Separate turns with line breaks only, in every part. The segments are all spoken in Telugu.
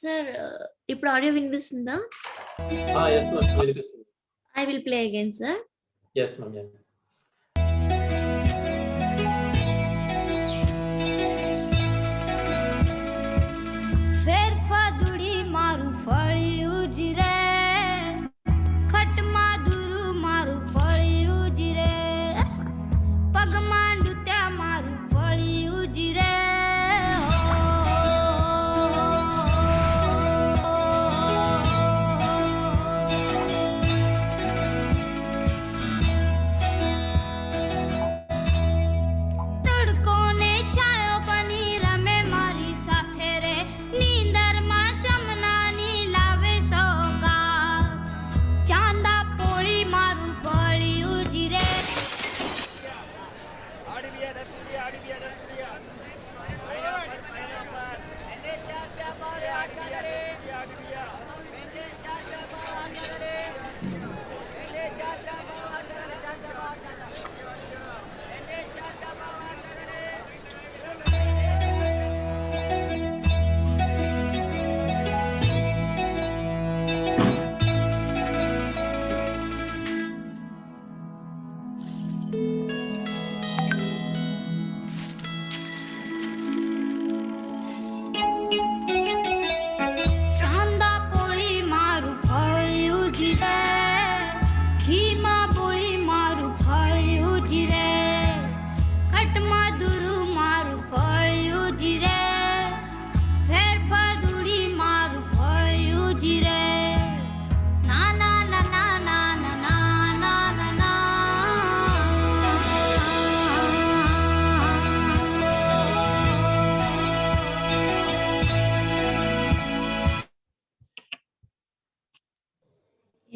సార్ ఇప్పుడు ఆడియో వినిపిస్తుందా?
Yes, ma'am. వినిపిస్తుంది.
I will play again, sir.
Yes, ma'am. Yeah.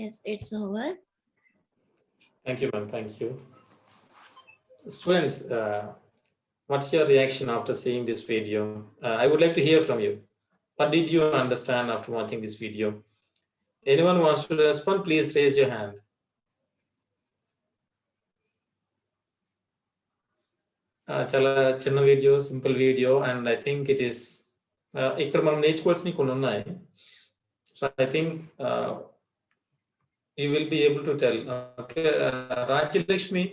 Yes, it's over.
Thank you, ma'am. Thank you. Students, what's your reaction after seeing this video? I would like to hear from you. What did you understand after watching this video? Anyone wants to respond, please raise your hand. చాలా చిన్న video, simple video, and I think it is ఇక్కడ మనం నేర్చుకోవాల్సినవి కొన్ని ఉన్నాయి. So I think you will be able to tell. Okay, Rajyalakshmi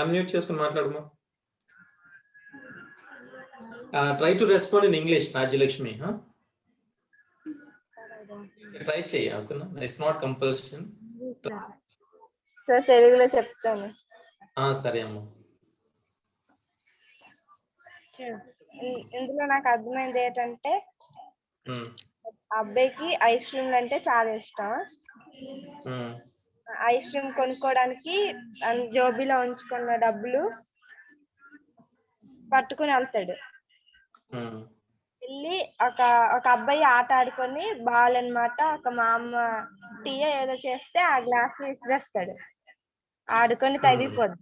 unmute చేసుకుని మాట్లాడమా. Try to respond in English. Rajyalakshmi try చెయ్యి, అనుకున్నా. It's not compulsion.
తెలుగులో చెప్తాను.
సరే అమ్మా.
ఇందులో నాకు అర్థమైంది ఏంటంటే అబ్బాయికి ఐస్ క్రీమ్ అంటే చాలా ఇష్టం. ఐస్ క్రీమ్ కొనుక్కోవడానికి జోబీలో ఉంచుకున్న డబ్బులు పట్టుకుని వెళ్తాడు. వెళ్ళి ఒక అబ్బాయి ఆట ఆడుకొని బాల్ అన్నమాట, ఒక మా అమ్మ టీ ఏదో చేస్తే ఆ గ్లాస్ విసిరేస్తాడు. ఆడుకొని తగిలిపోద్ది.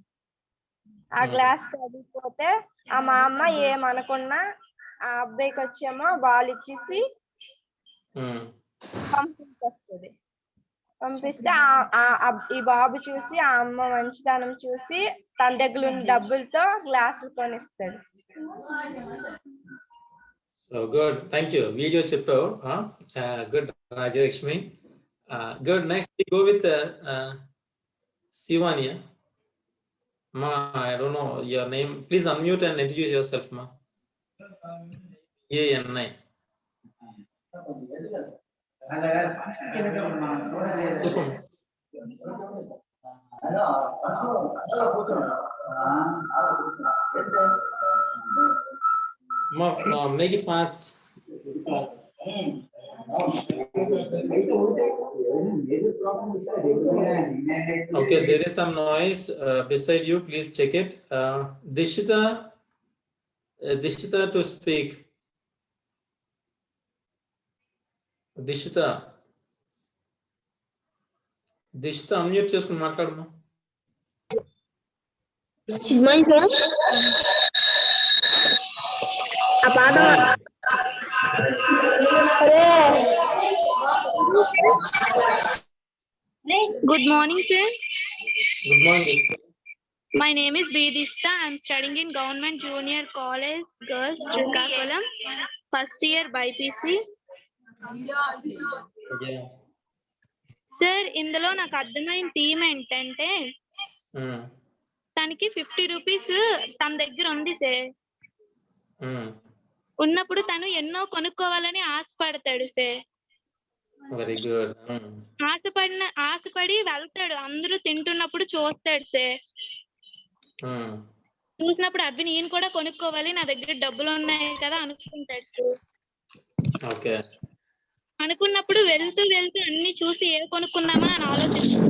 ఆ గ్లాస్ పడిపోతే ఆ మా అమ్మ ఏమనకున్నా ఆ అబ్బాయికి వచ్చేమో బాల్ ఇచ్చేసి పంపిస్తుంది. పంపిస్తే ఈ బాబు చూసి ఆ అమ్మ మంచితనం చూసి తన దగ్గర ఉన్న డబ్బులతో గ్లాసులు కొనిస్తాడు.
So good, thank you. Video చెప్పావు. Good Rajalakshmi. Good. Next go with శివానియా. Ma, I don't know your name. Please unmute and introduce yourself, ma. ANI. Ma, make it fast. Okay, there is some noise beside you. Please check it. Dishita to speak. Dishita, unmute చేసుకుని మాట్లాడమ్మా.
Good morning, sir.
Good morning.
My name is Bidishta. I am studying in Government Junior College Girls, Srikakulam, first year BPC.
Yeah.
Sir ఇందులో నాకు అర్థమైన థీమ్ ఏంటంటే
Mm.
తనకి 50 రూపీస్ తన దగ్గర ఉంది సార్.
Mm.
ఉన్నప్పుడు తను ఎన్నో కొనుక్కోవాలని ఆశపడతాడు సార్.
Very good. Mm.
ఆశపడి వెళ్తాడు, అందరూ తింటున్నప్పుడు చూస్తాడు సార్.
Mm.
చూసినప్పుడు అవి నేను కూడా కొనుక్కోవాలి, నా దగ్గర డబ్బులు ఉన్నాయి కదా అనుకుంటాడు సార్.
Okay.
అనుకున్నప్పుడు వెళ్తూ అన్ని చూసి ఏ కొనుక్కుందామా అని ఆలోచిస్తాడు.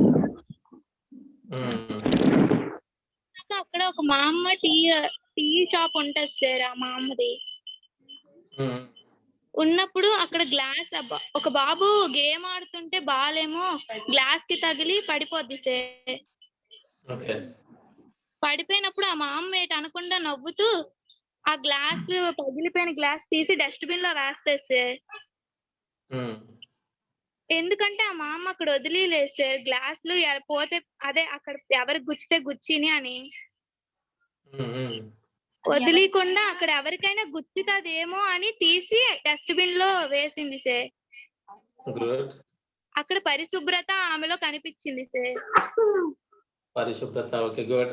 అక్కడ ఒక మా అమ్మ టీ షాప్ ఉంటది సార్, ఆ మా అమ్మది. ఉన్నప్పుడు అక్కడ గ్లాస్ ఒక బాబు గేమ్ ఆడుతుంటే బాలేమో గ్లాస్ కి తగిలి పడిపోద్ది సార్. పడిపోయినప్పుడు ఆ మా అమ్మ ఏంటి అనకుండా నవ్వుతూ ఆ గ్లాస్ పగిలిపోయిన గ్లాస్ తీసి డస్ట్బిన్ లో వేస్తారు సార్. ఎందుకంటే ఆ మా అమ్మ అక్కడ వదిలేదు సార్, గ్లాసులు పోతే అదే అక్కడ ఎవరికి గుచ్చితే గుచ్చిని అని వదిలేకుండా అక్కడ ఎవరికైనా గుచ్చుతాదేమో అని తీసి డస్ట్బిన్ లో వేసింది సార్. అక్కడ పరిశుభ్రత ఆమెలో కనిపించింది సార్.
పరిశుభ్రత. Okay, good.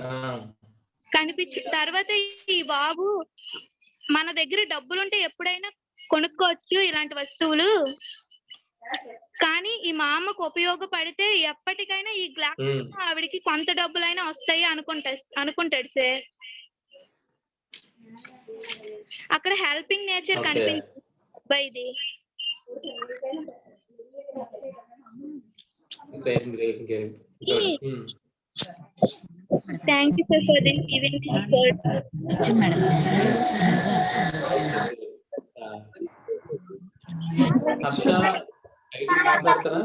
కనిపించిన తర్వాత ఈ బాబు మన దగ్గర డబ్బులుంటే ఎప్పుడైనా కొనుక్కోవచ్చు ఇలాంటి వస్తువులు, కానీ ఈ మా అమ్మకు ఉపయోగపడితే ఎప్పటికైనా ఈ గ్లాస్ ఆవిడికి కొంత డబ్బులైనా వస్తాయి అనుకుంటాడు సార్. అక్కడ హెల్పింగ్ నేచర్ కనిపించింది అబ్బాయిది. Thank you sir for this event.
Harsha మాట్లాడతారా?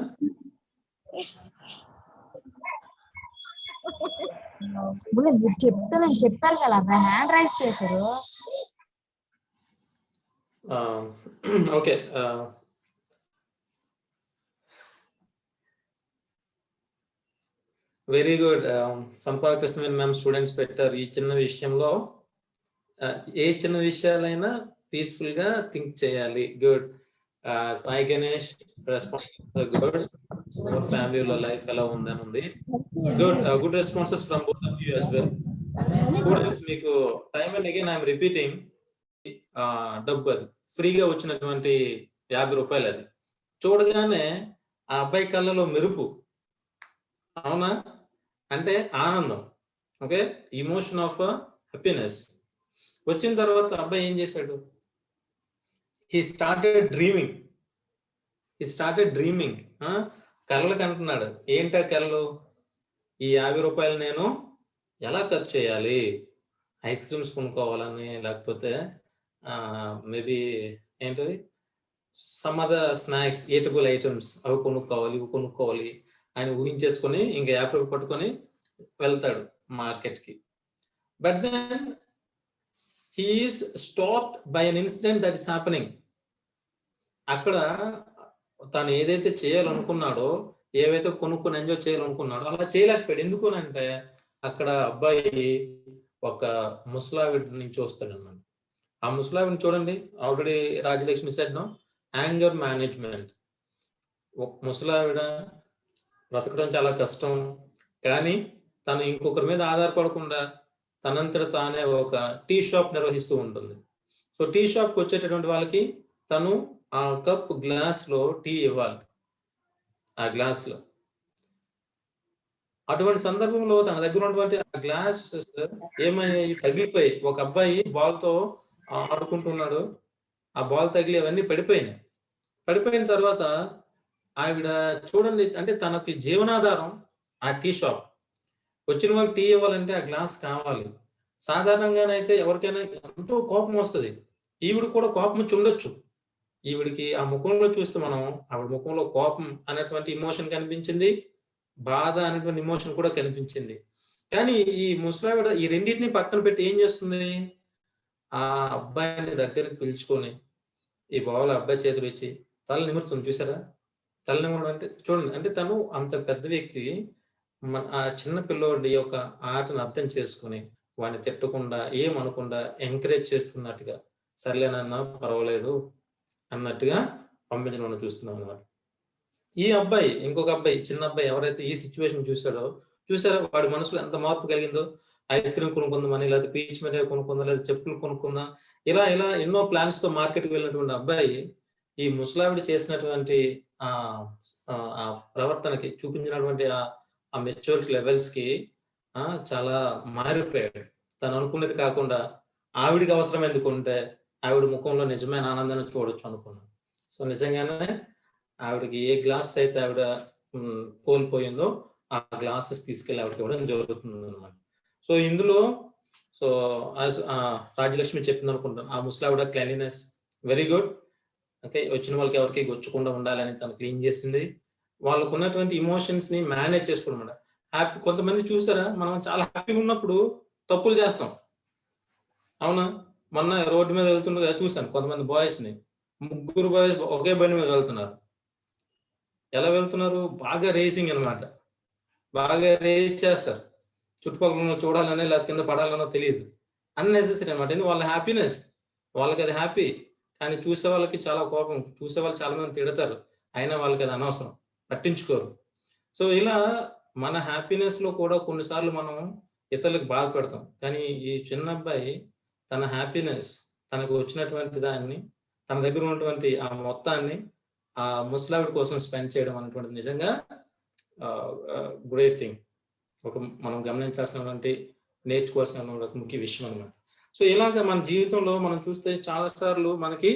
చెప్పాలి కదా, హ్యాండ్ రైజ్ చేశారు.
Okay, very good. Sampa Krishnaveni ma'am students పెట్టారు. ఈ చిన్న విషయంలో ఏ చిన్న విషయాలైనా పీస్ఫుల్ గా థింక్ చేయాలి. Good. Sai Ganesh response good. ఫ్యామిలీలో లైఫ్ ఎలా ఉందని ఉంది. Good. Good responses from both of you as well. Students, మీకు time and again I'm repeating, డబ్బు అది ఫ్రీగా వచ్చినటువంటి 50 రూపాయలు. అది చూడగానే ఆ అబ్బాయి కళ్ళలో మెరుపు, అవునా? అంటే ఆనందం. ఓకే, ఇమోషన్ ఆఫ్ హ్యాపీనెస్ వచ్చిన తర్వాత అబ్బాయి ఏం చేశాడు? He started dreaming. కళ్ళకి అంటున్నాడు. ఏంటా కళ్ళు? ఈ 50 రూపాయలు నేను ఎలా ఖర్చు చేయాలి? ఐస్ క్రీమ్స్ కొనుక్కోవాలని, లేకపోతే మేబీ ఏంటది some other snacks, eatable items, అవి కొనుక్కోవాలి అని ఊహించేసుకొని ఇంకా 50 రూపాయలు పట్టుకొని వెళ్తాడు మార్కెట్కి. But then he is stopped by an incident that is happening. అక్కడ తను ఏదైతే చేయాలనుకున్నాడో, ఏవైతే కొనుక్కొని ఎంజాయ్ చేయాలనుకున్నాడో అలా చేయలేకపోయాడు. ఎందుకు అంటే అక్కడ అబ్బాయి ఒక ముసలావిడిని చూస్తాడు అన్నమాట. ఆ ముసలావిడిని చూడండి, already Rajalakshmi said no, anger management. ఒక ముసలావిడ బ్రతకడం చాలా కష్టం, కానీ తను ఇంకొకరి మీద ఆధారపడకుండా తనంతట తానే ఒక టీ షాప్ నిర్వహిస్తూ ఉంటుంది. సో టీ షాప్కి వచ్చేటటువంటి వాళ్ళకి తను ఆ కప్ గ్లాస్ లో టీ ఇవ్వాలి. ఆ గ్లాస్ లో అటువంటి సందర్భంలో తన దగ్గర ఉన్నటువంటి ఆ గ్లాస్ ఏమయ్యాయి? తగిలిపోయి, ఒక అబ్బాయి బాల్ తో ఆడుకుంటున్నాడు, ఆ బాల్ తగిలి అవన్నీ పడిపోయిన తర్వాత ఆవిడ చూడండి, అంటే తనకి జీవనాధారం ఆ టీ షాప్. వచ్చిన వాళ్ళకి టీ ఇవ్వాలంటే ఆ గ్లాస్ కావాలి. సాధారణంగానైతే ఎవరికైనా ఎంతో కోపం వస్తుంది. ఈవిడ కూడా కోపం వచ్చి ఉండొచ్చు. ఈవిడికి ఆ ముఖంలో చూస్తే మనం ఆవిడ ముఖంలో కోపం అనేటువంటి ఇమోషన్ కనిపించింది, బాధ అనేటువంటి ఇమోషన్ కూడా కనిపించింది. కానీ ఈ ముసలావిడ ఈ రెండింటిని పక్కన పెట్టి ఏం చేస్తుంది? ఆ అబ్బాయిని దగ్గరికి పిలుచుకొని ఈ బావుల అబ్బాయి చేతులు ఇచ్చి తల నిమురుతుంది. చూసారా? తల నిమురడం అంటే చూడండి, అంటే తను అంత పెద్ద వ్యక్తి ఆ చిన్న పిల్లోడి యొక్క ఆటను అర్థం చేసుకుని వాడిని తిట్టకుండా, ఏమనకుండా ఎంకరేజ్ చేస్తున్నట్టుగా, సర్లేనన్నా పర్వాలేదు అన్నట్టుగా పంపించడం మనం చూస్తున్నాం అనమాట. ఈ అబ్బాయి ఇంకొక అబ్బాయి చిన్న అబ్బాయి ఎవరైతే ఈ సిచ్యువేషన్ చూసారా వాడి మనసులో ఎంత మార్పు కలిగిందో. ఐస్ క్రీమ్ కొనుక్కుందామని, లేదా పీచ్ మిఠాయి కొనుక్కుందాం, లేదా చెప్పులు కొనుక్కుందాం, ఇలా ఎన్నో ప్లాన్స్ తో మార్కెట్కి వెళ్ళినటువంటి అబ్బాయి ఈ ముసలావిడ చేసినటువంటి ఆ ప్రవర్తనకి చూపించినటువంటి ఆ మెచ్యూరిటీ లెవెల్స్ కి చాలా మారిపోయాడు. తను అనుకున్నది కాకుండా ఆవిడికి అవసరం ఎందుకుంటే ఆవిడ ముఖంలో నిజమైన ఆనందాన్ని చూడొచ్చు అనుకున్నాను. సో నిజంగానే ఆవిడకి ఏ గ్లాస్ అయితే ఆవిడ కోల్పోయిందో ఆ గ్లాసెస్ తీసుకెళ్ళి ఆవిడకి ఇవ్వడం జరుగుతుంది అనమాట. సో ఇందులో రాజ్యలక్ష్మి చెప్పింది అనుకుంటాను, ఆ ముసలావిడ క్లీనినెస్ వెరీ గుడ్. ఓకే, వచ్చిన వాళ్ళకి ఎవరికి గొచ్చకుండా ఉండాలని తను క్లీన్ చేసింది. వాళ్ళకు ఉన్నటువంటి ఇమోషన్స్ ని మేనేజ్ చేసుకోవడం. హ్యాపీ కొంతమంది చూసారా, మనం చాలా హ్యాపీగా ఉన్నప్పుడు తప్పులు చేస్తాం, అవునా? మొన్న రోడ్డు మీద వెళ్తుండగా చూసాను కొంతమంది బాయ్స్ ని, 3 బాయ్స్ ఒకే బండి మీద వెళ్తున్నారు. ఎలా వెళ్తున్నారు? బాగా రేసింగ్ అనమాట, బాగా రేస్ చేస్తారు. చుట్టుపక్కల చూడాలనే లేదా కింద పడాలనో తెలియదు, అన్నెసెసరీ అనమాట. ఎందుకు? వాళ్ళ హ్యాపీనెస్, వాళ్ళకి అది హ్యాపీ. కానీ చూసే వాళ్ళకి చాలా కోపం, చూసే వాళ్ళు చాలా మంది తిడతారు, అయినా వాళ్ళకి అది అనవసరం, పట్టించుకోరు. సో ఇలా మన హ్యాపీనెస్ లో కూడా కొన్నిసార్లు మనం ఇతరులకు బాధ పెడతాం. కానీ ఈ చిన్న అబ్బాయి తన హ్యాపీనెస్, తనకు వచ్చినటువంటి దాన్ని, తన దగ్గర ఉన్నటువంటి ఆ మొత్తాన్ని ఆ ముసలావిడ కోసం స్పెండ్ చేయడం అనేటువంటిది నిజంగా గ్రేట్ థింగ్. మనం గమనించాల్సినటువంటి, నేర్చుకోవాల్సిన ముఖ్య విషయం అనమాట. సో ఇలాగ మన జీవితంలో మనం చూస్తే చాలా సార్లు మనకి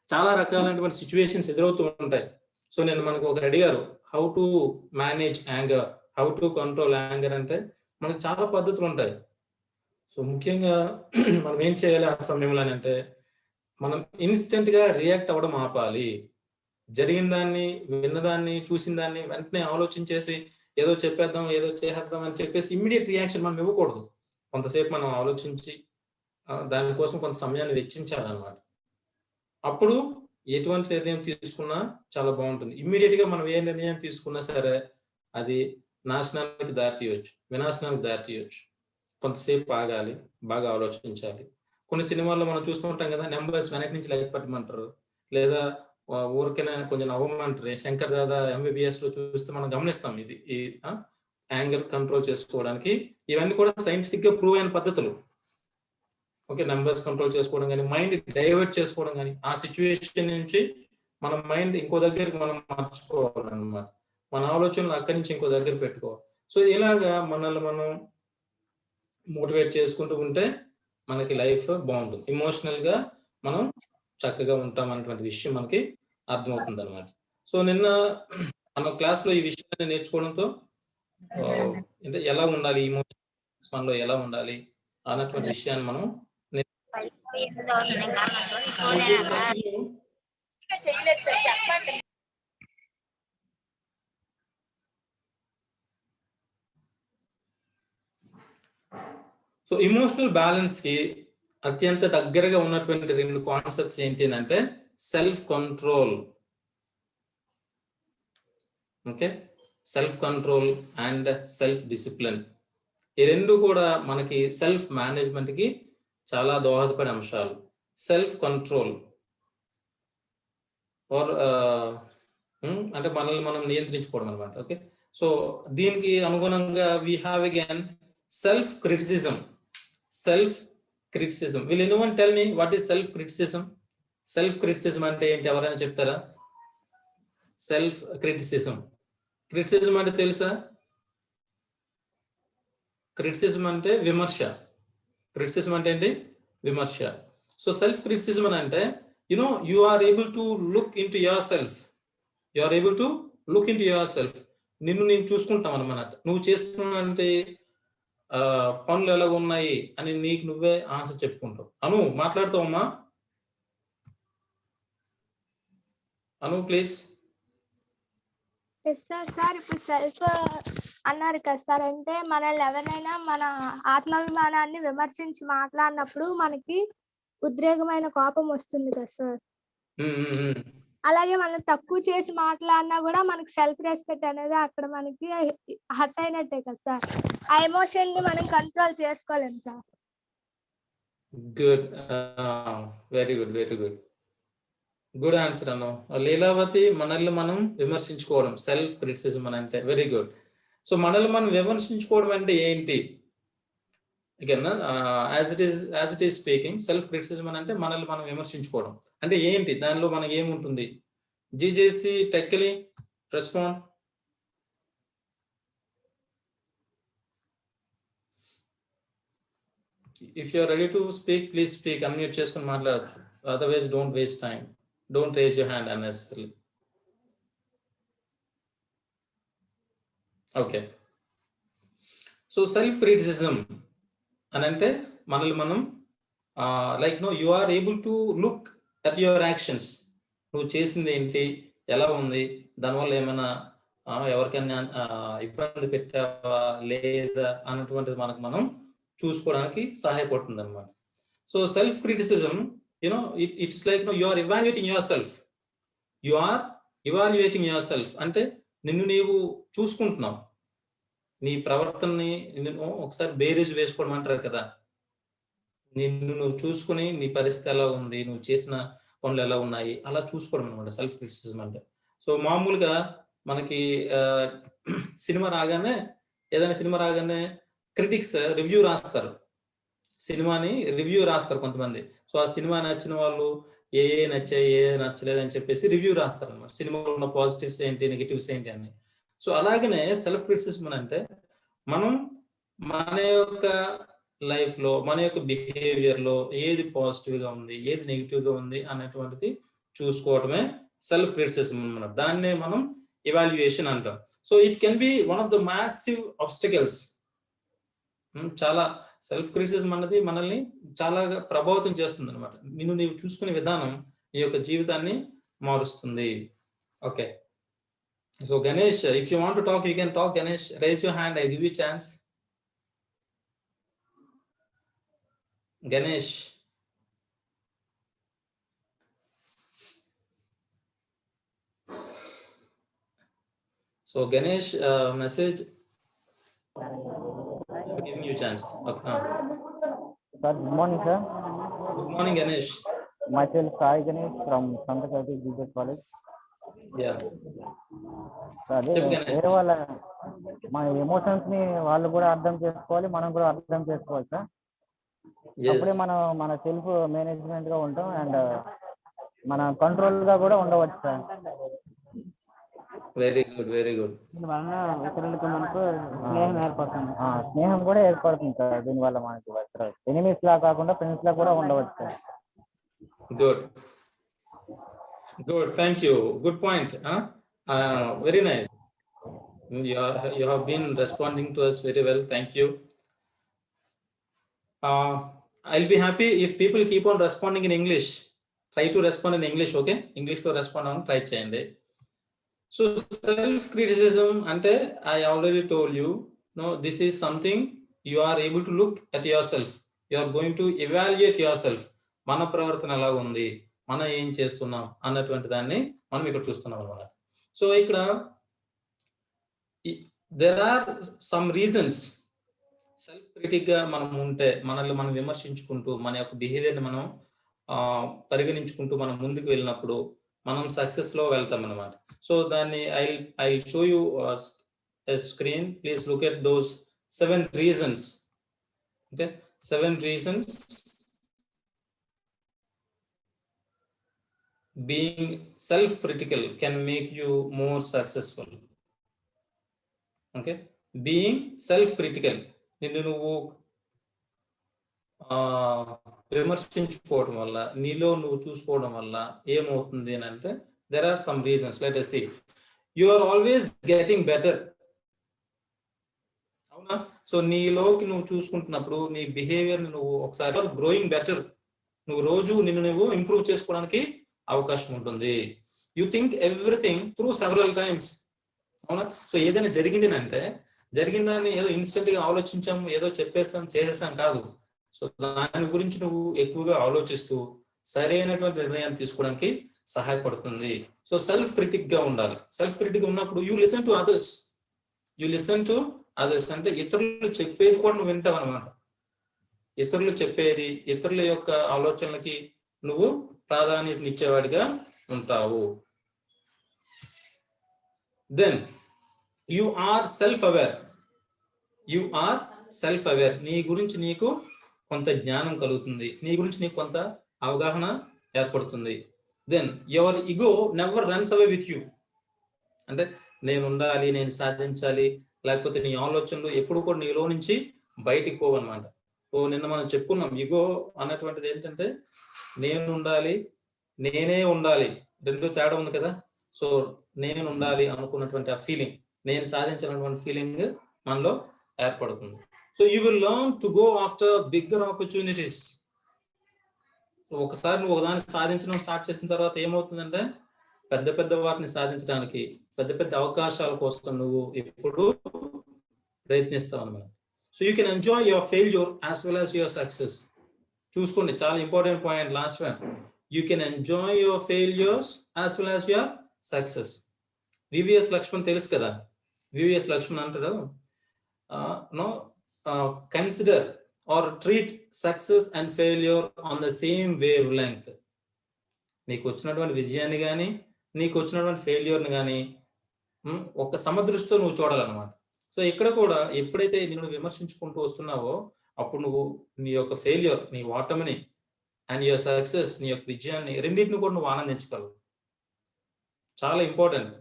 చాలా రకాలైనటువంటి సిచ్యువేషన్స్ ఎదురవుతూ ఉంటాయి. సో మనకు ఒకరు అడిగారు, how to manage anger, how to control anger అంటే మనకు చాలా పద్ధతులు ఉంటాయి. సో ముఖ్యంగా మనం ఏం చేయాలి ఆ సమయంలో అంటే, మనం ఇన్స్టెంట్ గా రియాక్ట్ అవ్వడం ఆపాలి. జరిగిన దాన్ని, విన్నదాన్ని, చూసిన దాన్ని వెంటనే ఆలోచించేసి ఏదో చెప్పేద్దాం, ఏదో చేసేద్దాం అని చెప్పేసి ఇమ్మీడియట్ రియాక్షన్ మనం ఇవ్వకూడదు. కొంతసేపు మనం ఆలోచించి దానికోసం కొంత సమయాన్ని వెచ్చించాలన్నమాట. అప్పుడు ఎటువంటి నిర్ణయం తీసుకున్నా చాలా బాగుంటుంది. ఇమ్మీడియట్ గా మనం ఏ నిర్ణయం తీసుకున్నా సరే అది నాశనానికి దారి తీయవచ్చు, వినాశనానికి దారి తీయవచ్చు. కొంతసేపు ఆగాలి, బాగా ఆలోచించాలి. కొన్ని సినిమాల్లో మనం చూస్తుంటాం కదా, నెంబర్స్ వెనక నుంచి లైట్ పట్టమంటారు, లేదా ఊరికైనా కొంచెం నవ్వమంటారు. శంకర్ దాదా MBBS లో చూస్తే మనం గమనిస్తాం ఇది ఈ యాంగర్ కంట్రోల్ చేసుకోవడానికి. ఇవన్నీ కూడా సైంటిఫిక్ గా ప్రూవ్ అయిన పద్ధతులు. ఓకే, నెంబర్స్ కంట్రోల్ చేసుకోవడం కానీ, మైండ్ డైవర్ట్ చేసుకోవడం కానీ, ఆ సిచ్యువేషన్ నుంచి మన మైండ్ ఇంకో దగ్గరికి మనం మార్చుకోవాలన్నమాట. మన ఆలోచనలు అక్కడి నుంచి ఇంకో దగ్గర పెట్టుకోవాలి. సో ఇలాగా మనల్ని మనం మోటివేట్ చేసుకుంటూ ఉంటే మనకి లైఫ్ బాగుంటుంది. ఎమోషనల్ గా మనం చక్కగా ఉంటాం అనేటువంటి విషయం మనకి అర్థమవుతుంది అనమాట. సో నిన్న మన క్లాస్ లో ఈ విషయాన్ని నేర్చుకోవడంతో ఎలా ఉండాలి, ఇమోషన్స్ మనలో ఎలా ఉండాలి అన్నటువంటి విషయాన్ని మనం సో ఇమోషనల్ బ్యాలెన్స్ కి అత్యంత దగ్గరగా ఉన్నటువంటి 2 కాన్సెప్ట్స్ ఏంటి అంటే self control. Okay, self control and self discipline. ఈ 2 కూడా మనకి సెల్ఫ్ మేనేజ్మెంట్ కి చాలా దోహదపడే అంశాలు. సెల్ఫ్ కంట్రోల్ అంటే మనల్ని మనం నియంత్రించుకోవడం అనమాట. ఓకే, సో దీనికి అనుగుణంగా we have again self criticism. Self criticism. Will anyone tell me what is self criticism? Self criticism అంటే ఏంటి? ఎవరైనా చెప్తారా? Self criticism. క్రిటిసిజం అంటే తెలుసా? క్రిటిసిజం అంటే విమర్శ. క్రిటిసిజం అంటే ఏంటి? విమర్శ. సో సెల్ఫ్ క్రిటిసిజం అని అంటే you are able to look into yourself. You are able to look into yourself. నిన్ను నేను చూసుకుంటాం అన్నమాట. నువ్వు చేస్తున్నటువంటి పనులు ఎలాగ ఉన్నాయి అని నీకు నువ్వే ఆన్సర్ చెప్పుకుంటావు. అను మాట్లాడుతావమ్మా? అను ప్లీజ్.
సార్ ఇప్పుడు సెల్ఫ్ అన్నారు కదా సార్, అంటే మనల్ని ఎవరైనా మన ఆత్మాభిమానాన్ని విమర్శించి మాట్లాడినప్పుడు మనకి ఉద్రేకమైన కోపం వస్తుంది కదా సార్. అలాగే మనం తక్కువ చేసి మాట్లాడినా కూడా మనకి సెల్ఫ్ రెస్పెక్ట్ అనేది అక్కడ మనకి హర్ట్ అయినట్టే కదా సార్. ఆ ఎమోషన్ ని మనం కంట్రోల్ చేసుకోలేం sir.
Good, very good, very good. Good answer అను. లీలావతి, మనల్ని మనం విమర్శించుకోవడం సెల్ఫ్ క్రిటిసిజం అని అంటే. Very good. సో మనల్ని మనం విమర్శించుకోవడం అంటే ఏంటి? again as it is speaking, self criticism అని అంటే మనల్ని మనం విమర్శించుకోవడం అంటే ఏంటి, దానిలో మనకి ఏముంటుంది? జీజేసి Tekkali respond. if you are ready to speak, please speak. Unmute చేసుకొని మాట్లాడొచ్చు. Otherwise don't waste time. Don't raise your hand unnecessarily. Okay. So self criticism anante manalni manam like you are able to look at your actions. నువ్వు చేసింది ఏంటి, ఎలా ఉంది, దానివల్ల ఏమైనా ఎవరికైనా ఇబ్బంది పెట్టావా లేదా అన్నటువంటిది మనకు మనం చూసుకోవడానికి సహాయపడుతుంది అనమాట. So self criticism it's like you are evaluating your self అంటే నిన్ను నీవు చూసుకుంటున్నావు, నీ ప్రవర్తనని నిన్ను ఒకసారి బేరీజ్ వేసుకోవడం అంటారు కదా. నిన్ను నువ్వు చూసుకుని నీ పరిస్థితి ఎలా ఉంది, నువ్వు చేసిన పనులు ఎలా ఉన్నాయి, అలా చూసుకోవడం అనమాట సెల్ఫ్ క్రిటిసిజం అంటే. సో మామూలుగా మనకి ఏదైనా సినిమా రాగానే క్రిటిక్స్ రివ్యూ రాస్తారు, సినిమాని రివ్యూ రాస్తారు కొంతమంది. సో ఆ సినిమా నచ్చిన వాళ్ళు ఏ నచ్చాయి, ఏ నచ్చలేదు అని చెప్పేసి రివ్యూ రాస్తారు అనమాట. సినిమాలో ఉన్న పాజిటివ్స్ ఏంటి, నెగిటివ్స్ ఏంటి అని. సో అలాగనే సెల్ఫ్ క్రిటిసిజం అంటే మనం మన యొక్క లైఫ్ లో, మన యొక్క బిహేవియర్ లో ఏది పాజిటివ్ గా ఉంది, ఏది నెగిటివ్ గా ఉంది అనేటువంటిది చూసుకోవడమే సెల్ఫ్ క్రిటిసిజం అన్నమాట. దాన్నే మనం ఎవాల్యుయేషన్ అంటాం. So it can be one of the massive obstacles. చాలా సెల్ఫ్ క్రిటిసిజం అన్నది మనల్ని చాలా ప్రభావితం చేస్తుంది అనమాట. నీవు చూసుకునే విధానం నీ యొక్క జీవితాన్ని మారుస్తుంది. Okay. So Ganesh, if you want to talk you can talk. Ganesh, rise your hand, I give you chance. Ganesh. So Ganesh message giving you chance. Okay.
Sir, good morning, sir.
Good morning, Ganesh.
Myself, Sai Ganesh from Santa Cruz Jesus College.
Yeah.
వేరే వాళ్ళ మన ఎమోషన్స్ ని వాళ్ళు కూడా అర్థం చేసుకోవాలి, మనం కూడా అర్థం చేసుకోవాలి సార్. అప్పుడే మనం మన సెల్ఫ్ మేనేజ్మెంట్ గా ఉంటాం అండ్ మన కంట్రోల్ గా కూడా ఉండవచ్చు sir.
Very good, very good.
దీనివల్ల ఇతరులతో మనకు స్నేహం ఏర్పడుతుంది. స్నేహం కూడా ఏర్పడుతుంది సార్. దీనివల్ల మనకి ఎనిమీస్ లా కాకుండా ఫ్రెండ్స్ లా కూడా ఉండవచ్చు sir.
Good, good, thank you. Good point. Very nice. You have been responding to us very well. Thank you. I'll be happy if people keep on responding in English. Try to respond in English, okay? English to respond on try cheyandi. So self criticism ante I already told you, no, this is something you are able to look at yourself. You are going to evaluate yourself. మన ప్రవర్తన ఎలా ఉంది, మనం ఏం చేస్తున్నాం అన్నటువంటి దాన్ని మనం ఇక్కడ చూస్తున్నాం అన్నమాట. సో ఇక్కడ there are some reasons self critic గా మనం ఉంటే, మనల్ని మనం విమర్శించుకుంటూ మన యొక్క బిహేవియర్ ని మనం పరిగణించుకుంటూ మనం ముందుకు వెళ్ళినప్పుడు మనం సక్సెస్ లో వెళ్తాం అన్నమాట. సో దాన్ని I show you screen. Please look at those 7 reasons. Okay, 7 reasons being self-critical can make you more successful. Okay, being self-critical, నిన్ను నువ్వు విమర్శించుకోవడం వల్ల, నీలో నువ్వు చూసుకోవడం వల్ల ఏమవుతుంది అని అంటే there are some reasons. Let us see. You are always getting better. అవునా? సో నీలోకి నువ్వు చూసుకుంటున్నప్పుడు నీ బిహేవియర్ నువ్వు ఒకసారి గ్రోయింగ్ బెటర్, నువ్వు రోజు నిన్ను నువ్వు ఇంప్రూవ్ చేసుకోవడానికి అవకాశం ఉంటుంది. You think everything through several times. అవునా? సో ఏదైనా జరిగింది జరిగిందని ఏదో ఇన్స్టెంట్ గా ఆలోచించాం, ఏదో చెప్పేస్తాం, చేసేస్తాం కాదు. సో దాని గురించి నువ్వు ఎక్కువగా ఆలోచిస్తూ సరైనటువంటి నిర్ణయాన్ని తీసుకోవడానికి సహాయపడుతుంది. సో సెల్ఫ్ క్రిటిక్ గా ఉండాలి. సెల్ఫ్ క్రిటిక్ ఉన్నప్పుడు యూ లిసన్ టు అదర్స్. అంటే ఇతరులు చెప్పేది కూడా నువ్వు వింటావు అనమాట. ఇతరులు చెప్పేది, ఇతరుల యొక్క ఆలోచనలకి నువ్వు ప్రాధాన్యతనిచ్చేవాడిగా ఉంటావు. Then you are self aware. You are self aware. నీ గురించి నీకు కొంత జ్ఞానం కలుగుతుంది, నీ గురించి నీకు కొంత అవగాహన ఏర్పడుతుంది. Then your ego never runs away with you. అంటే నేను ఉండాలి, నేను సాధించాలి, లేకపోతే నీ ఆలోచనలు ఎప్పుడు కూడా నీలో నుంచి బయటికి పోవన్నమాట. నిన్న మనం చెప్పుకున్నాం, ఈగో అన్నటువంటిది ఏంటంటే నేను ఉండాలి, నేనే ఉండాలి, రెండు తేడా ఉంది కదా. సో నేను ఉండాలి అనుకున్నటువంటి ఆ ఫీలింగ్, నేను సాధించాలన్నటువంటి ఫీలింగ్ మనలో ఏర్పడుతుంది. So you will learn to go after bigger opportunities. ఒకసారి నువ్వు ఒకదాన్ని సాధించడం స్టార్ట్ చేసిన తర్వాత ఏమవుతుందంటే పెద్ద పెద్ద వాటిని సాధించడానికి, పెద్ద పెద్ద అవకాశాల కోసం నువ్వు ఎప్పుడు ప్రయత్నిస్తావు అన్నమాట. So you can enjoy your failure as well as your success. చూసుకోండి, చాలా important point, last one. You can enjoy your failures as well as your success. VVS Laxman తెలుసు కదా, వివిఎస్ లక్ష్మణ్ అంటారు, consider or treat success and failure on the same wave length. నీకు వచ్చినటువంటి విజయాన్ని కానీ నీకు వచ్చినటువంటి ఫెయిల్యూర్ని కానీ ఒక సమదృష్టితో నువ్వు చూడాలన్నమాట. సో ఇక్కడ కూడా ఎప్పుడైతే నిన్ను విమర్శించుకుంటూ వస్తున్నావో అప్పుడు నువ్వు నీ యొక్క ఫెయిల్యూర్, నీ ఓటమిని, అండ్ యువర్ సక్సెస్, నీ యొక్క విజయాన్ని, రెండింటిని కూడా నువ్వు ఆనందించగలవు. చాలా ఇంపార్టెంట్.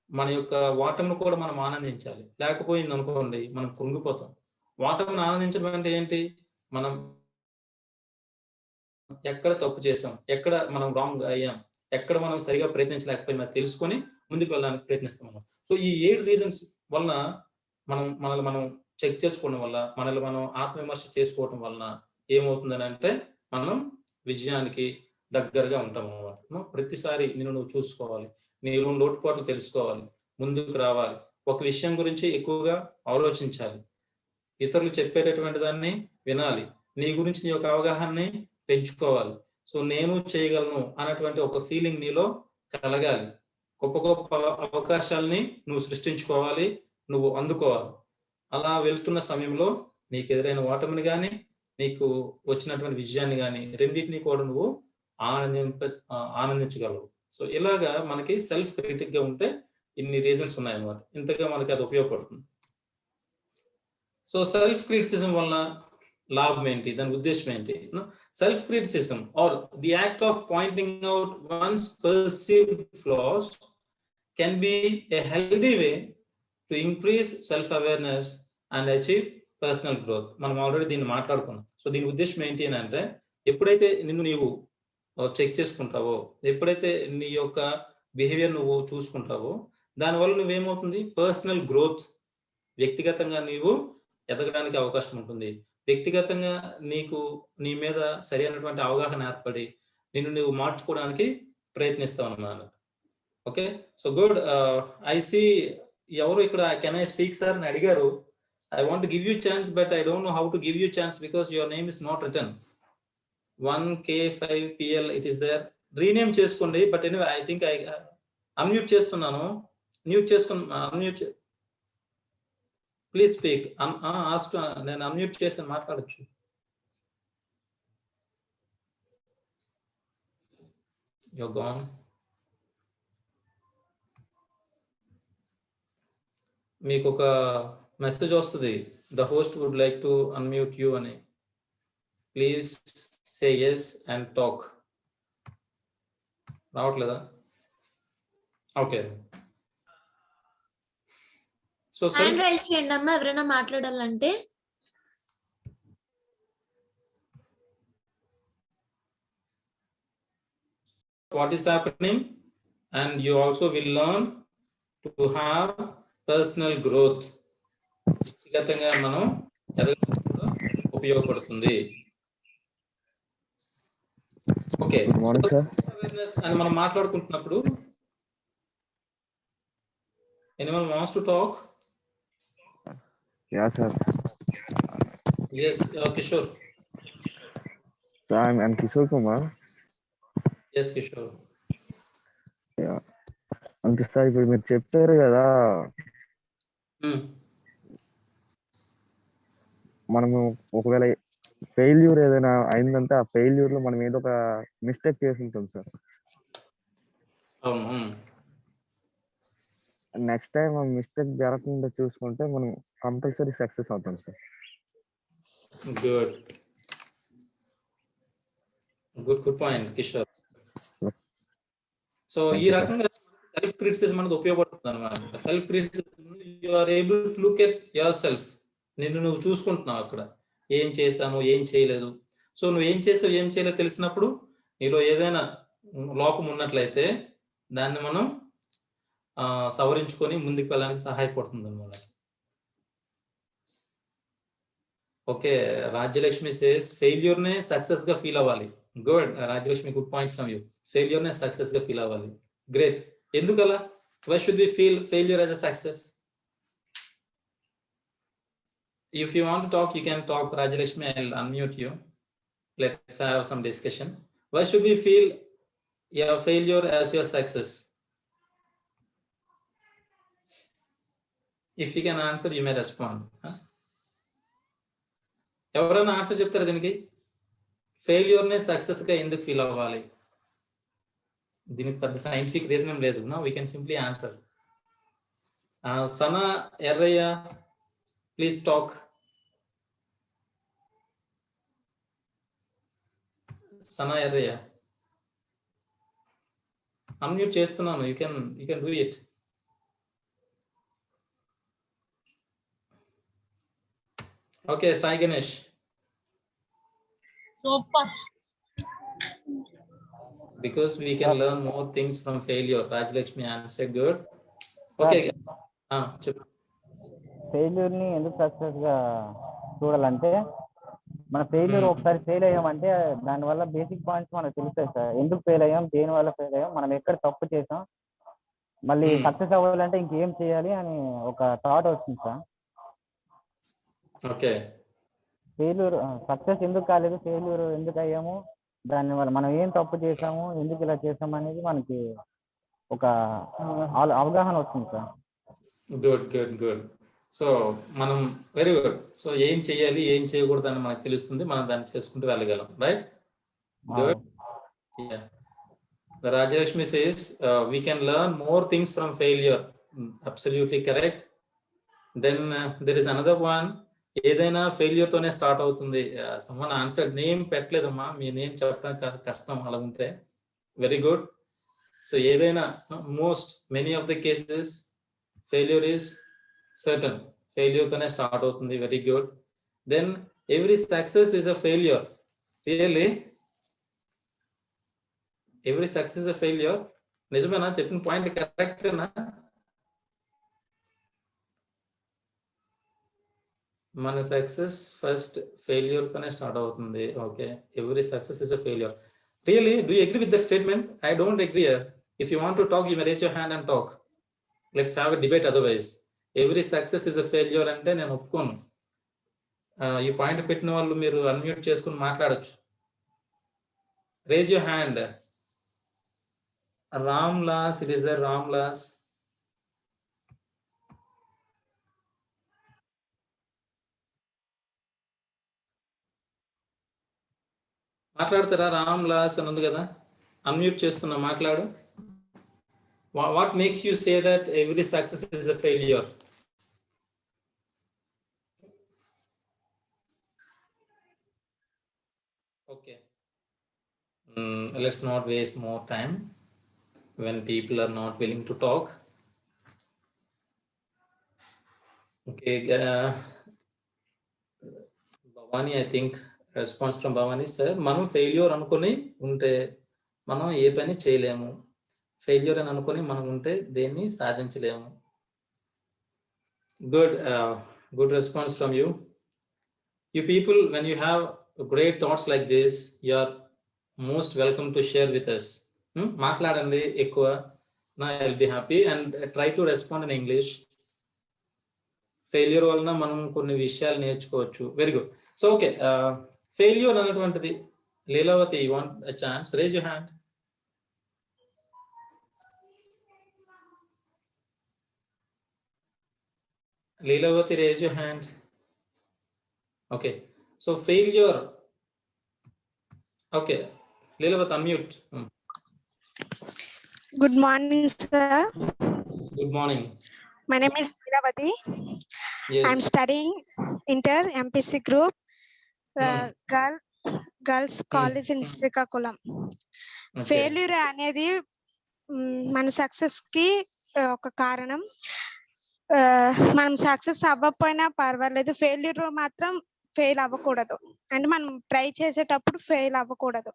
మన యొక్క ఓటమిని కూడా మనం ఆనందించాలి. లేకపోయింది అనుకోండి మనం కృంగిపోతాం. ఓటమిని ఆనందించడం అంటే ఏంటి? మనం ఎక్కడ తప్పు చేసాం, ఎక్కడ మనం రాంగ్ అయ్యాం, ఎక్కడ మనం సరిగా ప్రయత్నించలేకపోయినా తెలుసుకొని ముందుకు వెళ్ళడానికి ప్రయత్నిస్తాం. సో ఈ 7 రీజన్స్ వలన మనల్ని మనం చెక్ చేసుకోవడం వల్ల, మనల్ని మనం ఆత్మవిమర్శ చేసుకోవడం వలన ఏమవుతుందని అంటే మనం విజయానికి దగ్గరగా ఉంటాం అన్నమాట. ప్రతిసారి నువ్వు చూసుకోవాలి, నీలో లోటుపాట్లు తెలుసుకోవాలి, ముందుకు రావాలి, ఒక విషయం గురించి ఎక్కువగా ఆలోచించాలి, ఇతరులు చెప్పేటటువంటి దాన్ని వినాలి, నీ గురించి నీ యొక్క అవగాహనని పెంచుకోవాలి. సో నేను చేయగలను అన్నటువంటి ఒక ఫీలింగ్ నీలో కలగాలి. గొప్ప గొప్ప అవకాశాలని నువ్వు సృష్టించుకోవాలి, నువ్వు అందుకోవాలి. అలా వెళ్తున్న సమయంలో నీకు ఎదురైన ఓటమిని కానీ నీకు వచ్చినటువంటి విజయాన్ని కానీ రెండింటినీ కూడా నువ్వు ఆనందించగలవు. సో ఇలాగా మనకి సెల్ఫ్ క్రిటిక్ గా ఉంటే ఇన్ని రీజన్స్ ఉన్నాయన్నమాట. ఇంతగా మనకి అది ఉపయోగపడుతుంది. సో సెల్ఫ్ క్రిటిసిజం వలన లాభం ఏంటి, దాని ఉద్దేశం ఏంటి? Self criticism are the act of pointing out once perceived floss can be A healthy way to increase self awareness and achieve personal growth. మనం ఆల్రెడీ దీన్ని మాట్లాడుకున్నాం. సో దీని ఉద్దేశం ఏంటి అని అంటే ఎప్పుడైతే నీవు చెక్ చేసుకుంటావో, ఎప్పుడైతే నీ యొక్క బిహేవియర్ నువ్వు చూసుకుంటావో దానివల్ల నువ్వేమవుతుంది, పర్సనల్ గ్రోత్, వ్యక్తిగతంగా నీవు ఎదగడానికి అవకాశం ఉంటుంది. వ్యక్తిగతంగా నీకు నీ మీద సరైనటువంటి అవగాహన ఏర్పడి నిన్ను నువ్వు మార్చుకోవడానికి ప్రయత్నిస్తావు అన్నమాట. Okay, so good. I see ఎవరు ఇక్కడ కెన్ ఐ స్పీక్ సార్ అని అడిగారు. I want give you chance but I don't know how to give you chance because your name is not return. 1K5PL it is there. Rename చేసుకోండి. But anyway I think I unmute చేస్తున్నాను. మ్యూట్ చేసుకుని అన్మ్యూట్, ప్లీజ్ స్పీక్. నేను అన్మ్యూట్ చేసి మాట్లాడచ్చు. You're gone. మీకు ఒక మెసేజ్ వస్తుంది, the host would like to unmute you అని. Please say yes and talk. రావట్లేదా? ఓకే. సో
హ్యాండ్ రైజ్ చేయండి అమ్మా ఎవరైనా మాట్లాడాలంటే.
what is happening and you also will learn to have personal growth. వ్యక్తిగతంగా మనం ఉపయోగపడుతుంది. ఓకే, అవేర్నెస్ అని మనం మాట్లాడుకుంటున్నప్పుడు anyone wants to talk?
Yeah, sir.
Yes, Kishore.
So I'm Kishore Kumar.
Yes, Kishore.
Yeah. అంటే సార్ ఇప్పుడు మీరు చెప్పారు కదా, మనము ఒకవేళ ఫెయిల్యూర్ ఏదైనా అయిందంటే ఆ ఫెయిల్యూర్ లో మనం ఏదో ఒక మిస్టేక్ చేసి ఉంటాం సార్.
అవును.
నెక్స్ట్ టైం ఆ మిస్టేక్ జరగకుండా చూసుకుంటే మనం కంపల్సరీ సక్సెస్ అవుతాం sir.
Good point Kishore. So ఈ రకంగా సెల్ఫ్ క్రిటిసిజం అనేది ఉపయోగపడుతుంది అనమాట. Self criticism you are able to look at your self. నిన్ను నువ్వు చూసుకుంటున్నావు అక్కడ, ఏం చేశాను ఏం చేయలేదు. సో నువ్వు ఏం చేసావు ఏం చేయలేదు తెలిసినప్పుడు నీలో ఏదైనా లోపం ఉన్నట్లయితే దాన్ని మనం సవరించుకొని ముందుకు వెళ్ళడానికి సహాయపడుతుంది అనమాట. ఓకే, రాజ్యలక్ష్మి సేస్ ఫెయిల్యూర్ నే సక్సెస్ గా ఫీల్ అవ్వాలి. Good Rajyalakshmi, good point from you. Failure నే సక్సెస్ గా ఫీల్ అవ్వాలి. గ్రేట్. ఎందుకలా? Why should we feel failure as a success? If you want to talk, you can talk, Rajalakshmi. I'll unmute you. Let's have some discussion. Why should we feel your failure as your success? If you can answer, you may respond. ఎవరైనా ఆన్సర్ చెప్తారా దీనికి? ఫెయిల్యూర్ నే సక్సెస్ గా ఎందుకు ఫీల్ అవ్వాలి? దీనికి పెద్ద సైంటిఫిక్ రీజన్ ఏం లేదు. We can simply answer. Sana Errayya, please talk. Sana Errayya, unmute చేస్తున్నాను. You can do it. Okay, Sai Ganesh.
Super.
Because we can learn more things from failure. Rajalakshmi answered good. Okay. చెప్పు.
ఫెయిల్యూర్ ని ఎందుకు సక్సెస్ గా చూడాలంటే, మన ఫెయిల్యూర్ ఒకసారి ఫెయిల్ అయ్యామంటే దానివల్ల బేసిక్ పాయింట్స్ మనకు తెలుస్తాయి సార్. ఎందుకు ఫెయిల్ అయ్యాం, దేని వల్ల ఫెయిల్ అయ్యాం, మనం ఎక్కడ తప్పు చేసాం, మళ్ళీ సక్సెస్ అవ్వాలంటే ఇంకేం చేయాలి అని ఒక థాట్ వస్తుంది సార్.
ఓకే,
ఫెయిల్యూర్ సక్సెస్ ఎందుకు కాలేదు, ఫెయిల్యూర్ ఎందుకు అయ్యాము, దానివల్ల మనం ఏం తప్పు చేసాము, ఎందుకు ఇలా చేసాము అనేది మనకి ఒక అవగాహన వస్తుంది సార్.
గుడ్. సో మనం వెరీ గుడ్. సో ఏం చేయాలి ఏం చేయకూడదు అని మనకు తెలుస్తుంది, మనం దాన్ని చేసుకుంటూ వెళ్ళగలం. Right? Good. The Rajalakshmi says we can learn more things from failure. Absolutely correct. Then there is another one. ఏదైనా ఫెయిల్యూర్ తోనే స్టార్ట్ అవుతుంది. సమ్వన్ ఆన్సర్, నేమ్ పెట్టలేదమ్మా, మీ నేమ్ చెప్పడానికి కష్టం అలా ఉంటే. Very good. సో ఏదైనా many of the cases failure is certain. Failure తోనే స్టార్ట్ అవుతుంది. Very good. Then every success is a failure. Really every success is a failure? నిజమేనా? చెప్పిన పాయింట్ కరెక్టేనా? మన సక్సెస్ ఫస్ట్ ఫెయిల్యూర్ తోనే స్టార్ట్ అవుతుంది. Okay, every success is a failure. Really do you agree with the statement? I don't agree. If you want to talk, you may raise your hand and talk. Let's have a debate. Otherwise every success is a failure అంటే నేను ఒప్పుకోను. ఈ పాయింట్ పెట్టిన వాళ్ళు మీరు అన్మ్యూట్ చేసుకుని మాట్లాడొచ్చు. Raise your hand. Ramlas, it is there, Ramlas. మాట్లాడతారా? రామ్లాస్ అని ఉంది కదా, అన్మ్యూట్ చేస్తున్నా, మాట్లాడు. What makes you say that every success is a failure? Okay, let's not waste more time when people are not willing to talk. Okay, Bhavani, I think response from Bhavani, sir, మనం ఫెయిల్యూర్ అనుకుని ఉంటే మనం ఏ పని చేయలేము. ఫెయిల్యూర్ అని అనుకుని మనం ఉంటే దేన్ని సాధించలేము. Good response from you. You people, when you have great thoughts like this, you are most welcome to share with us. మాట్లాడండి ఎక్కువ. నా I will be happy and try to respond in English. Failure వలన మనం కొన్ని విషయాలు నేర్చుకోవచ్చు. Very good. So okay, failure అనేటువంటిది, Leelavathi, you want a chance? Raise your hand. Leelavathi, raise your hand. Okay, so failure. Okay, Leelavathi, unmute.
Good morning, sir.
Good morning.
My name is Leelavati. I'm
Yes.
studying Inter MPC group,
Hmm.
Girls College in Srikakulam.
Okay.
Failure అనేది మన సక్సెస్ కి ఒక కారణం. మనం సక్సెస్ అవ్వకపోయినా పర్వాలేదు, ఫెయిల్యూర్ మాత్రం ఫెయిల్ అవ్వకూడదు. అంటే మనం ట్రై చేసేటప్పుడు ఫెయిల్ అవ్వకూడదు.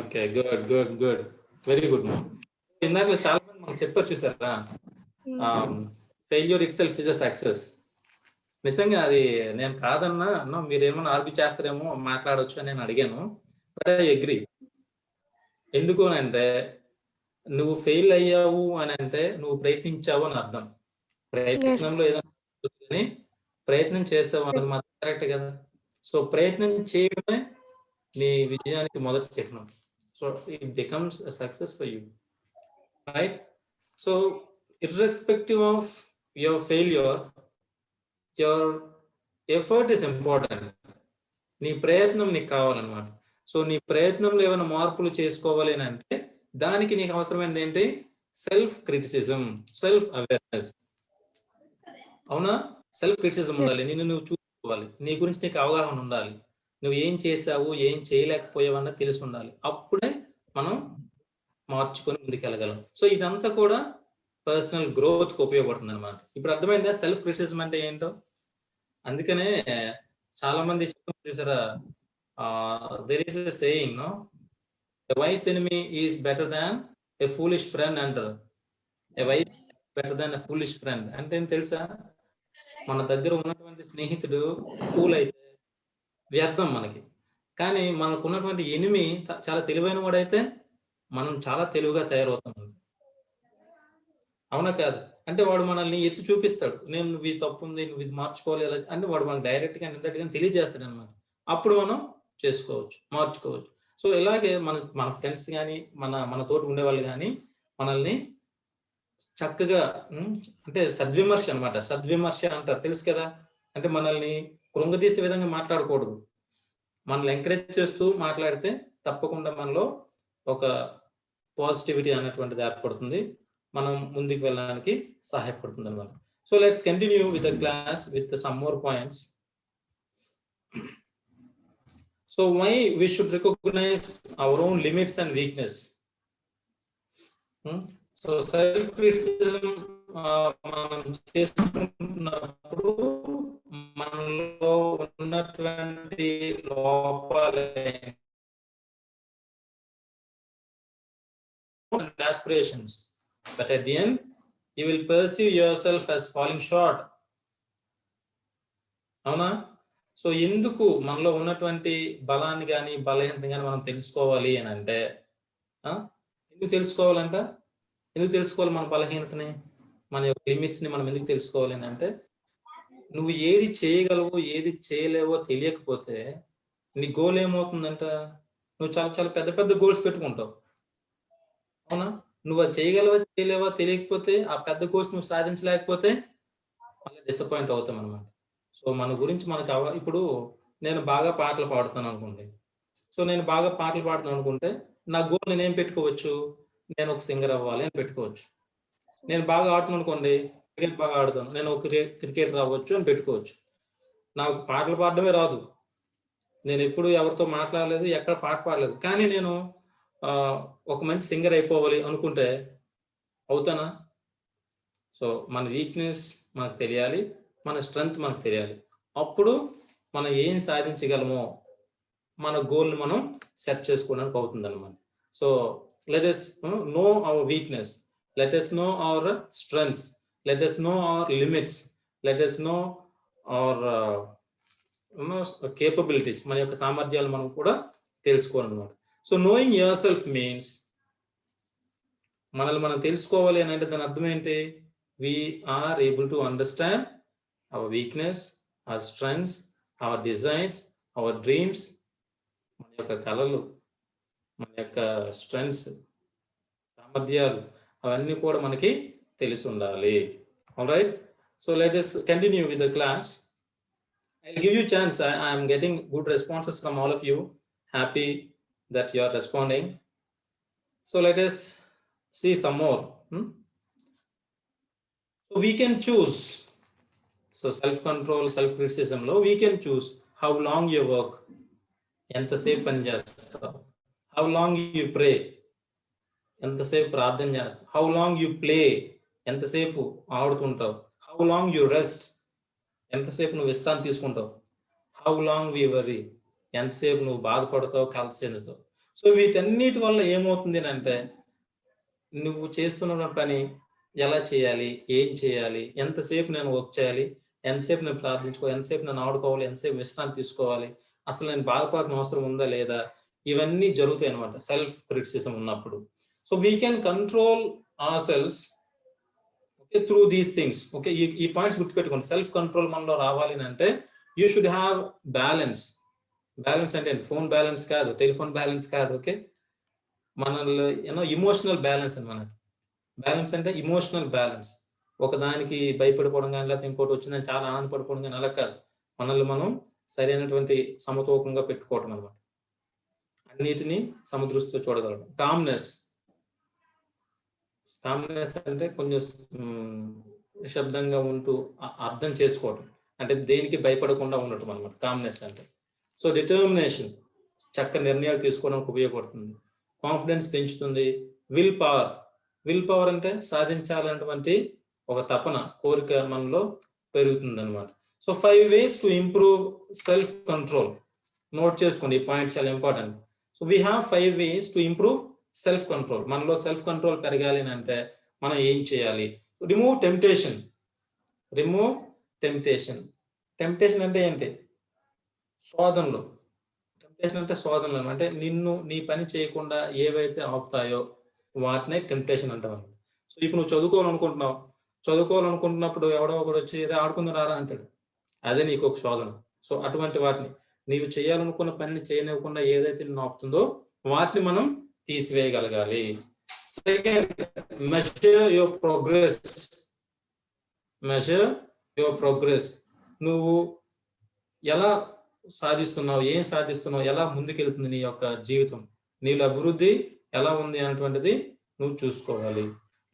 Okay, good good good, very good. ఇందాక చాలా మంది మనకు చెప్పారు చూసారా, failure it self is a success. నిజంగా అది నేను కాదన్నా, మీరేమన్నా ఆర్గ్యూ చేస్తారేమో, మాట్లాడొచ్చు అని నేను అడిగాను. But I agree. ఎందుకు అని అంటే, నువ్వు ఫెయిల్ అయ్యావు అని అంటే నువ్వు ప్రయత్నించావు అని అర్థం. ప్రయత్నంలో ఏదైనా ప్రయత్నం చేసావు అన్నది మాత్రం కరెక్ట్ కదా. సో ప్రయత్నం చేయడమే నీ విజయానికి మొదటి చిహ్నం. So it becomes a success for you, right? So irrespective of your failure, your effort is important. నీ ప్రయత్నం నీకు కావాలన్నమాట. సో నీ ప్రయత్నంలో ఏమైనా మార్పులు చేసుకోవాలి అని అంటే దానికి నీకు అవసరమైనది ఏంటి? Self criticism, self awareness. అవునా? సెల్ఫ్ క్రిటిసిజం ఉండాలి. నిన్ను నువ్వు చూసుకోవాలి, నీ గురించి నీకు అవగాహన ఉండాలి, నువ్వు ఏం చేసావు ఏం చేయలేకపోయావు అన్నది తెలిసి ఉండాలి. అప్పుడే మనం మార్చుకొని ముందుకెళ్ళగలం. సో ఇదంతా కూడా పర్సనల్ గ్రోత్కి ఉపయోగపడుతుంది అనమాట. ఇప్పుడు అర్థమైందా సెల్ఫ్ క్రిటిసిజం అంటే ఏంటో? అందుకనే చాలా మంది చూసారా, there is a saying, no, a wise enemy is better than a foolish friend అంటారు. a wise enemy is better than a foolish friend అంటే ఏం తెలుసా? మన దగ్గర ఉన్నటువంటి స్నేహితుడు ఫూల్ అయితే వ్యర్థం మనకి, కానీ మనకు ఉన్నటువంటి ఎనిమి చాలా తెలివైన వాడైతే మనం చాలా తెలివిగా తయారవుతాం. అవునా కాదు? అంటే వాడు మనల్ని ఎత్తి చూపిస్తాడు, నేను నువ్వు ఇది తప్పు ఉంది, నువ్వు ఇది మార్చుకోవాలి అంటే వాడు మనకు డైరెక్ట్ గా ఇండైరెక్ట్ గా తెలియజేస్తాడు అనమాట. అప్పుడు మనం చేసుకోవచ్చు, మార్చుకోవచ్చు. సో ఇలాగే మన ఫ్రెండ్స్ కానీ మన తోటి ఉండేవాళ్ళు కానీ మనల్ని చక్కగా అంటే సద్విమర్శ అనమాట. సద్విమర్శ అంటారు, తెలుసు కదా. అంటే మనల్ని కృంగదీసే విధంగా మాట్లాడకూడదు, మనల్ని ఎంకరేజ్ చేస్తూ మాట్లాడితే తప్పకుండా మనలో ఒక పాజిటివిటీ అనేటువంటిది ఏర్పడుతుంది, మనం ముందుకు వెళ్ళడానికి సహాయపడుతుంది అనమాట. So let's continue with the class with some more points. So why we should recognize our own limits and weakness? So self criticism మనం చేసుకుంటున్నప్పుడు మనలో ఉన్నటువంటి లోపాలు, aspirations, but at the end you will perceive yourself as falling short. అవునా? సో ఎందుకు మనలో ఉన్నటువంటి బలాన్ని కానీ బలహీనతని కానీ మనం తెలుసుకోవాలి అని అంటే, ఎందుకు తెలుసుకోవాలంట? ఎందుకు తెలుసుకోవాలి మన బలహీనతని, మన యొక్క లిమిట్స్ని మనం ఎందుకు తెలుసుకోవాలి అని అంటే, నువ్వు ఏది చేయగలవో ఏది చేయలేవో తెలియకపోతే నీ గోల్ ఏమవుతుందంట? నువ్వు చాలా చాలా పెద్ద పెద్ద గోల్స్ పెట్టుకుంటావు. అవునా? నువ్వు అది చేయగలవా చేయలేవా తెలియకపోతే, ఆ పెద్ద గోల్స్ నువ్వు సాధించలేకపోతే మళ్ళీ డిసప్పాయింట్ అవుతాం అనమాట. సో మన గురించి మనకు ఇప్పుడు నేను బాగా పాటలు పాడుతాను అనుకోండి. సో నేను బాగా పాటలు పాడుతాను అనుకుంటే నా గోల్ నేనేం పెట్టుకోవచ్చు? నేను ఒక సింగర్ అవ్వాలి అని పెట్టుకోవచ్చు. నేను బాగా ఆడుతాను అనుకోండి, క్రికెట్ బాగా ఆడుతాను, నేను ఒక క్రికెటర్ అవ్వచ్చు అని పెట్టుకోవచ్చు. నాకు పాటలు పాడడమే రాదు, నేను ఎప్పుడు ఎవరితో మాట్లాడలేదు, ఎక్కడ పాట పాడలేదు, కానీ నేను ఒక మంచి సింగర్ అయిపోవాలి అనుకుంటే అవుతానా? సో మన వీక్నెస్ మనకు తెలియాలి, మన స్ట్రెంగ్త్ మనకు తెలియాలి. అప్పుడు మనం ఏం సాధించగలమో మన గోల్ని మనం సెట్ చేసుకోవడానికి అవుతుంది అనమాట. So let us know our weakness, let us know our strengths, let us know our limits, let us know our capabilities, మన యొక్క సామర్థ్యాలు మనం కూడా తెలుసుకోవాలన్నమాట. So knowing yourself means, మనల్ని మనం తెలుసుకోవాలి అని అంటే దాని అర్థం ఏంటి? we are able to understand our weakness, our strengths, our desires, our dreams. మన యొక్క కళలు, మన యొక్క స్ట్రెంగ్స్, సామర్థ్యాలు అవన్నీ కూడా మనకి తెలిసి ఉండాలి. Alright, so let us continue with the class. I'll give you chance. I am getting good responses from all of you. Happy that you are responding. So let us see some more. So we can choose. So self-control, self-criticism lo we can choose how long you work, ఎంతసేపు పని చేస్తావు, how long you pray, ఎంతసేపు ప్రార్థన చేస్తావు, how long you play, ఎంతసేపు ఆడుతుంటావు, how long you rest, ఎంతసేపు నువ్వు విశ్రాంతి తీసుకుంటావు, how long we worry, ఎంతసేపు నువ్వు బాధపడతావు, కలత చెందుతావు. సో వీటన్నిటి వల్ల ఏమవుతుంది అంటే నువ్వు చేస్తున్న పని ఎలా చేయాలి, ఏం చేయాలి, ఎంతసేపు నేను వర్క్ చేయాలి, ఎంతసేపు నేను ప్రార్థించుకోవాలి, ఎంతసేపు నేను ఆడుకోవాలి, ఎంతసేపు విశ్రాంతి తీసుకోవాలి, అసలు నేను బాధపడాల్సిన అవసరం ఉందా లేదా, ఇవన్నీ జరుగుతాయి అనమాట సెల్ఫ్ క్రిటిసిజం ఉన్నప్పుడు. So we can control our cells through these things. Okay, ఈ పాయింట్స్ గుర్తుపెట్టుకోండి. సెల్ఫ్ కంట్రోల్ మనలో రావాలి అంటే you should have balance. Balance అంటే ఫోన్ బ్యాలెన్స్ కాదు, టెలిఫోన్ బ్యాలెన్స్ కాదు. ఓకే, మనలో ఇమోషనల్ బ్యాలెన్స్ అనమాట. బ్యాలెన్స్ అంటే ఇమోషనల్ బ్యాలెన్స్. ఒకదానికి భయపడిపోవడం కానీ లేకపోతే ఇంకోటి వచ్చిందని చాలా ఆనందపడిపోవడం కానీ అలా కాదు. మనల్ని మనం సరైనటువంటి సమతూకంగా పెట్టుకోవటం అనమాట. అన్నిటినీ సమదృష్టితో చూడగలడం. కామ్నెస్ అంటే కొంచెం నిశ్శబ్దంగా ఉంటూ అర్థం చేసుకోవటం, అంటే దేనికి భయపడకుండా ఉండటం అనమాట కామ్నెస్ అంటే. సో డిటర్మినేషన్, చక్కని నిర్ణయాలు తీసుకోవడానికి ఉపయోగపడుతుంది. కాన్ఫిడెన్స్ పెంచుతుంది. విల్ పవర్ అంటే సాధించాలన్నటువంటి ఒక తపన, కోరిక మనలో పెరుగుతుంది అనమాట. So 5 ways to improve self control. Note చేసుకోండి, ఈ పాయింట్స్ చాలా important. So we have 5 ways to improve self control. మనలో సెల్ఫ్ కంట్రోల్ పెరగాలి అంటే మనం ఏం చేయాలి? Remove temptation. టెంప్టేషన్ అంటే ఏంటి? శోధనలు. టెంప్టేషన్ అంటే శోధనలు అంటే నిన్ను నీ పని చేయకుండా ఏవైతే ఆపుతాయో వాటినే టెంప్టేషన్ అంటాం. సో ఇప్పుడు నువ్వు చదువుకోవాలనుకుంటున్నప్పుడు ఎవడో ఒకడు వచ్చి ఆడుకుందాం రారా అంటాడు, అదే నీకు ఒక శోధన. సో అటువంటి వాటిని, నీవు చేయాలనుకున్న పనిని చేయనివ్వకుండా ఏదైతే నిన్ను ఆపుతుందో వాటిని మనం తీసివేయగలగాలి. Second, measure your progress. నువ్వు ఎలా సాధిస్తున్నావు, ఏం సాధిస్తున్నావు, ఎలా ముందుకెళ్తుంది నీ యొక్క జీవితం, నీలో అభివృద్ధి ఎలా ఉంది అనేటువంటిది నువ్వు చూసుకోవాలి.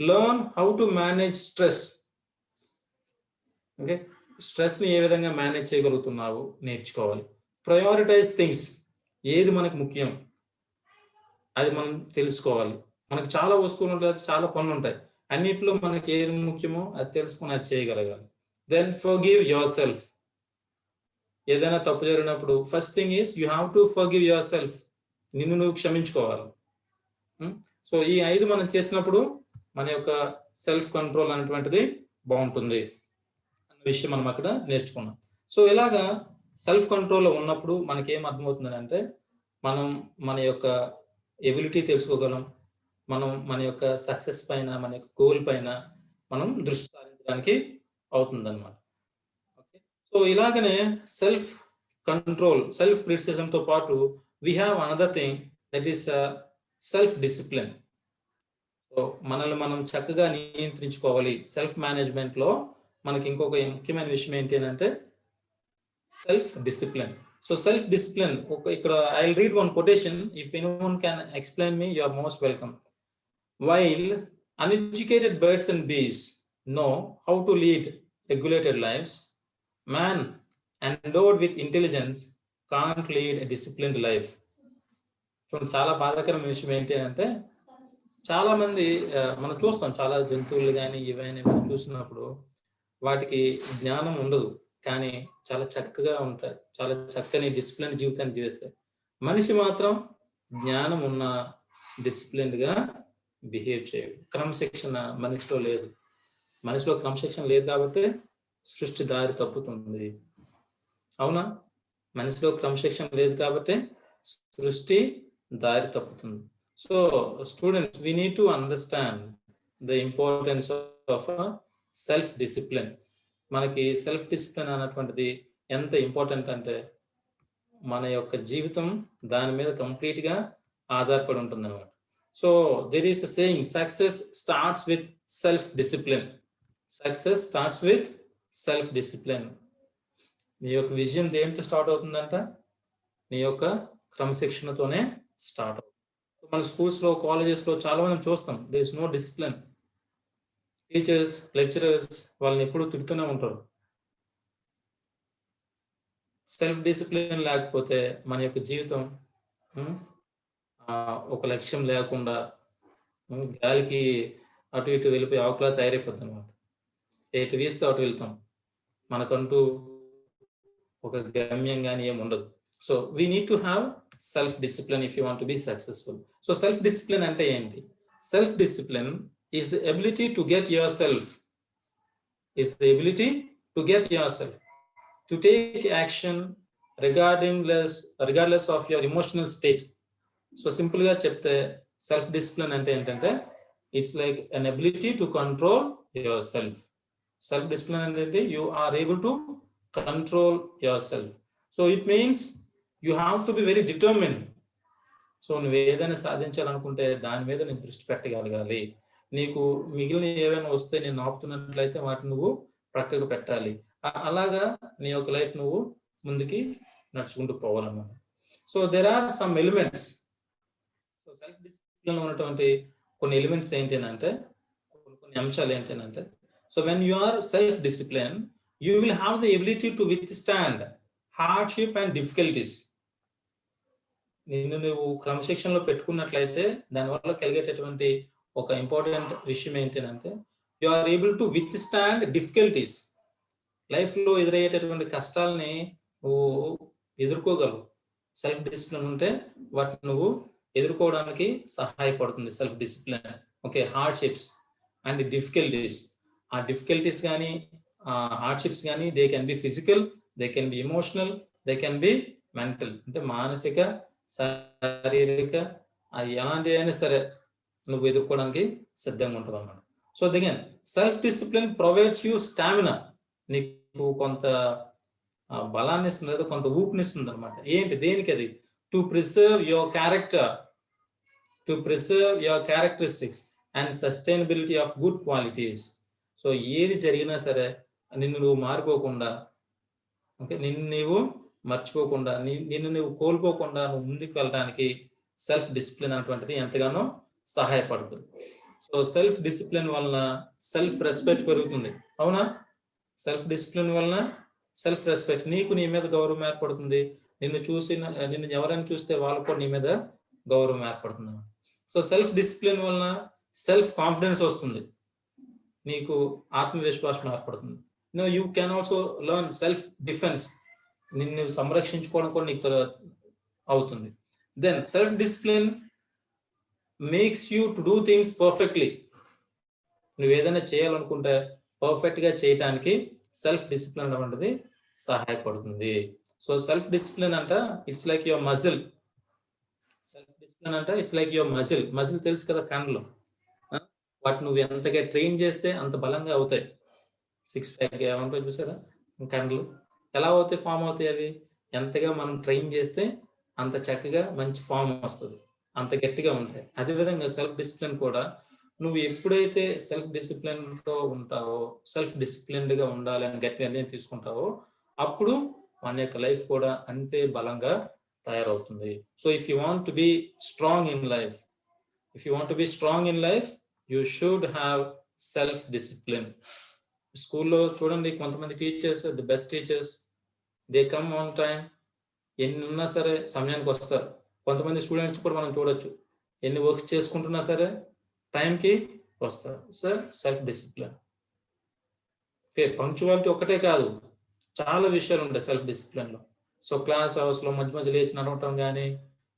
Learn how to manage stress. Okay, stress ని ఏ విధంగా మేనేజ్ చేయగలుగుతున్నావు నేర్చుకోవాలి. Prioritise things. ఏది మనకు ముఖ్యం అది మనం తెలుసుకోవాలి. మనకు చాలా వస్తువులు ఉంటాయి, చాలా పనులు ఉంటాయి, అన్నిటిలో మనకి ఏది ముఖ్యమో అది తెలుసుకొని అది చేయగలగాలి. Then forgive your self. ఏదైనా తప్పు జరిగినప్పుడు first thing is you have to forgive your self. నిన్ను నువ్వు క్షమించుకోవాలి. సో ఈ 5 మనం చేసినప్పుడు మన యొక్క సెల్ఫ్ కంట్రోల్ అనేటువంటిది బాగుంటుంది అన్న విషయం మనం అక్కడ నేర్చుకున్నాం. సో ఇలాగా సెల్ఫ్ కంట్రోల్లో ఉన్నప్పుడు మనకి ఏం అర్థమవుతుంది అంటే మనం మన యొక్క ఎబిలిటీ తెలుసుకోగలం, మనం మన యొక్క సక్సెస్ పైన, మన యొక్క గోల్ పైన మనం దృష్టి సారించడానికి అవుతుంది అనమాట. ఓకే, సో ఇలాగనే సెల్ఫ్ కంట్రోల్, సెల్ఫ్ క్రిటిసిజంతో పాటు we have another thing that is self discipline. So మనల్ని మనం చక్కగా నియంత్రించుకోవాలి. సెల్ఫ్ మేనేజ్మెంట్ లో మనకి ఇంకొక ముఖ్యమైన విషయం ఏంటి అంటే self discipline. So self discipline ఇక్కడ I will read one quotation. If anyone can explain me, you are most welcome. While uneducated birds and bees know how to lead regulated lives, man endowed with intelligence can't lead a disciplined life. చాలా బాధాకరమైన విషయం ఏంటి అంటే చాలా మంది మనం చూస్తాం, చాలా జంతువులు కానీ ఇవన్నీ మనం చూసినప్పుడు వాటికి జ్ఞానం ఉండదు, కానీ చాలా చక్కగా ఉంటాయి, చాలా చక్కని డిసిప్లిన్ జీవితాన్ని జీవిస్తాయి. మనిషి మాత్రం జ్ఞానం ఉన్న డిసిప్లిన్డ్ గా బిహేవ్ చేయడు. క్రమశిక్షణ మనిషిలో లేదు. మనిషిలో క్రమశిక్షణ లేదు కాబట్టి సృష్టి దారి తప్పుతుంది. అవునా? మనిషిలో క్రమశిక్షణ లేదు కాబట్టి సృష్టి దారి తప్పుతుంది. So students, we need to understand the importance of self discipline. మనకి సెల్ఫ్ డిసిప్లిన్ అనేటువంటిది ఎంత ఇంపార్టెంట్ అంటే మన యొక్క జీవితం దాని మీద కంప్లీట్ గా ఆధారపడి ఉంటుంది అనమాట. So there is a saying, success starts with self discipline. Success starts with self discipline. నీ యొక్క విజయం దేంతో స్టార్ట్ అవుతుందంట? నీ యొక్క క్రమశిక్షణతోనే స్టార్ట్ అవుతుంది. మన స్కూల్స్లో కాలేజెస్లో చాలా మంది చూస్తాం, there is no discipline. Teachers, lecturers వాళ్ళని ఎప్పుడూ తిడుతూనే ఉంటారు. సెల్ఫ్ డిసిప్లిన్ లేకపోతే మన యొక్క జీవితం ఒక లక్ష్యం లేకుండా గాలికి అటు ఇటు వెళ్ళిపోయి ఆకులా తయారైపోతుంది అనమాట. ఎటు వీస్తే అటు వెళ్తాం, మనకంటూ ఒక గమ్యం కానీ ఏమి ఉండదు. So we need to have self discipline if you want to be successful. So self discipline అంటే ఏంటి? Self discipline is the ability to get yourself, is the ability to get yourself, to take action regardless of your emotional state. So simple గా చెప్తే సెల్ఫ్ డిసిప్లిన్ అంటే ఏంటంటే it's like an ability to control yourself. Self discipline అంటే you are able to control your self. So it means you have to be very determined. So నువ్వు ఏదైనా సాధించాలనుకుంటే దాని మీద నేను దృష్టి పెట్టగలగాలి. నీకు మిగిలిన ఏవైనా వస్తే నేను ఆపుతున్నట్లయితే వాటిని నువ్వు ప్రక్కకు పెట్టాలి. అలాగా నీ యొక్క లైఫ్ నువ్వు ముందుకి నడుచుకుంటూ పోవాలన్నమాట. So there are some elements. So self discipline ఉన్నటువంటి కొన్ని ఎలిమెంట్స్ ఏంటంటే, కొన్ని అంశాలు ఏంటంటే, so when you are self discipline you will have the ability to withstand hardship and difficulties. నిన్ను నువ్వు క్రమశిక్షణలో పెట్టుకున్నట్లయితే దానివల్ల కలిగేటటువంటి ఒక ఇంపార్టెంట్ విషయం ఏంటంటే you are able to withstand difficulties. లైఫ్లో ఎదురయ్యేటటువంటి కష్టాలని నువ్వు ఎదుర్కోగలవు. సెల్ఫ్ డిసిప్లిన్ ఉంటే వాటిని నువ్వు ఎదుర్కోవడానికి సహాయపడుతుంది self discipline. Okay, hardships and difficulties. ఆ డిఫికల్టీస్ కానీ హార్డ్షిప్స్ కానీ they can be physical, they can be emotional, they can be mental. అంటే మానసిక, శారీరక, అది ఎలాంటి అయినా సరే నువ్వు ఎదుర్కోవడానికి సిద్ధంగా ఉంటావు అన్నమాట. So again self discipline provides you stamina. నీకు కొంత బలాన్ని ఇస్తుంది, లేదా కొంత ఊపినిస్తుంది అనమాట. ఏంటి, దేనికి అది? To preserve your character, to preserve your characteristics and sustainability of good qualities. So ఏది జరిగినా సరే నిన్ను నువ్వు మారిపోకుండా, ఓకే, నిన్ను నీవు మర్చిపోకుండా, నిన్ను నువ్వు కోల్పోకుండా నువ్వు ముందుకు వెళ్ళడానికి సెల్ఫ్ డిసిప్లిన్ అనేటువంటిది ఎంతగానో సహాయపడుతుంది. సో సెల్ఫ్ డిసిప్లిన్ వలన సెల్ఫ్ రెస్పెక్ట్ పెరుగుతుంది. అవునా? సెల్ఫ్ డిసిప్లిన్ వలన సెల్ఫ్ రెస్పెక్ట్, నీకు నీ మీద గౌరవం ఏర్పడుతుంది. నిన్ను ఎవరైనా చూస్తే వాళ్ళకు కూడా నీ మీద గౌరవం ఏర్పడుతుంది. సో సెల్ఫ్ డిసిప్లిన్ వలన సెల్ఫ్ కాన్ఫిడెన్స్ వస్తుంది, నీకు ఆత్మవిశ్వాసం ఏర్పడుతుంది. You can also learn self defence, నిన్ను సంరక్షించుకోవడం కూడా నీకు అవుతుంది. Then self discipline makes you to do things perfectly. నువ్వు ఏదైనా చేయాలనుకుంటే పర్ఫెక్ట్ గా చేయటానికి సెల్ఫ్ డిసిప్లిన్ అనేది సహాయపడుతుంది. సో సెల్ఫ్ డిసిప్లిన్ అంట it's like your muscle. Self discipline అంట it's like your muscle. Muscle తెలుసు కదా, కండలు. వాటి నువ్వు ఎంతగా ట్రైన్ చేస్తే అంత బలంగా అవుతాయి. 6 ప్యాక్ ఏమంటారు చూసారా, కండలు ఎలా అవుతాయి, ఫామ్ అవుతాయి. అవి ఎంతగా మనం ట్రైన్ చేస్తే అంత చక్కగా మంచి ఫామ్ వస్తుంది, అంత గట్టిగా ఉంటాయి. అదేవిధంగా సెల్ఫ్ డిసిప్లిన్ కూడా నువ్వు ఎప్పుడైతే సెల్ఫ్ డిసిప్లిన్ తో ఉంటావో, సెల్ఫ్ డిసిప్లిన్డ్ గా ఉండాలి అని గట్టి నిర్ణయం తీసుకుంటావో, అప్పుడు మన యొక్క లైఫ్ కూడా అంతే బలంగా తయారవుతుంది. So if you want to be strong in life, if you want to be strong in life you should have self discipline. స్కూల్లో చూడండి, కొంతమంది teachers, the best teachers, they come on time. ఎన్ని ఉన్నా సరే సమయానికి వస్తారు. కొంతమంది స్టూడెంట్స్ కూడా మనం చూడొచ్చు, ఎన్ని వర్క్స్ చేసుకుంటున్నా సరే టైంకి వస్తారు. Sir self discipline. Okay, punctuality ఒక్కటే కాదు, చాలా విషయాలు ఉంటాయి సెల్ఫ్ డిసిప్లిన్లో. సో క్లాస్ అవర్స్లో మధ్య మధ్య లేచి నడవటం కానీ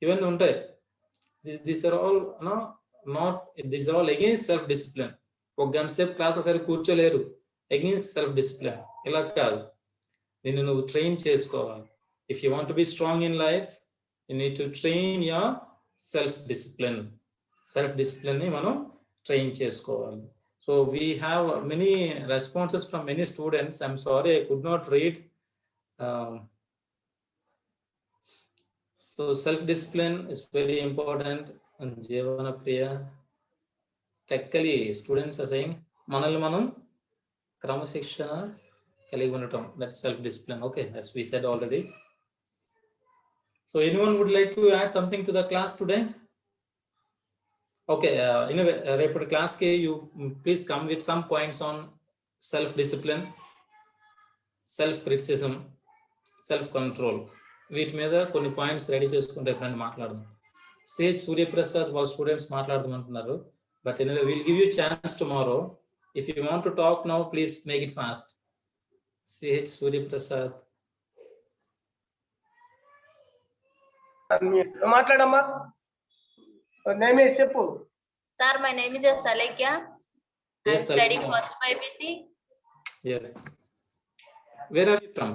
ఇవన్నీ ఉంటాయి. This are all against self discipline. ఒక గంట సేపు క్లాస్లో సరే కూర్చోలేరు, అగెయిన్స్ సెల్ఫ్ డిసిప్లిన్. ఇలా కాదు, నిన్ను నువ్వు ట్రైన్ చేసుకోవాలి. If you want to be strong in life you need to train your self discipline. Self discipline ని మనం ట్రైన్ చేసుకోవాలి. So we have many responses from many students. I'm sorry, I could not read. So self discipline is very important. Jeevana Priya Tekkali students are saying, మనల్ని మనం క్రమశిక్షణ కలిగి ఉండటం, that self discipline. Okay, that's we said already. So anyone would like to add something to the class today? Okay, anyway, report class ke you please come with some points on self discipline, self criticism, self control. వీటి మీద కొన్ని పాయింట్స్ రెడీ చేసుకుంటే ఫ్రెండ్ మాట్లాడదాం. సేజ్ సూర్యప్రసాద్ వాళ్ళ స్టూడెంట్స్ మాట్లాడదాం అంటున్నారు. But anyway will give you chance tomorrow. If you want to talk now please make it fast. సేజ్ సూర్యప్రసాద్
మాట్లాడమ్మా. నేమ్ చెప్పు.
Sir, my name is Salekya. I'm
Yes,
studying
Salekya.
first BPC.
Yeah. Where are you from?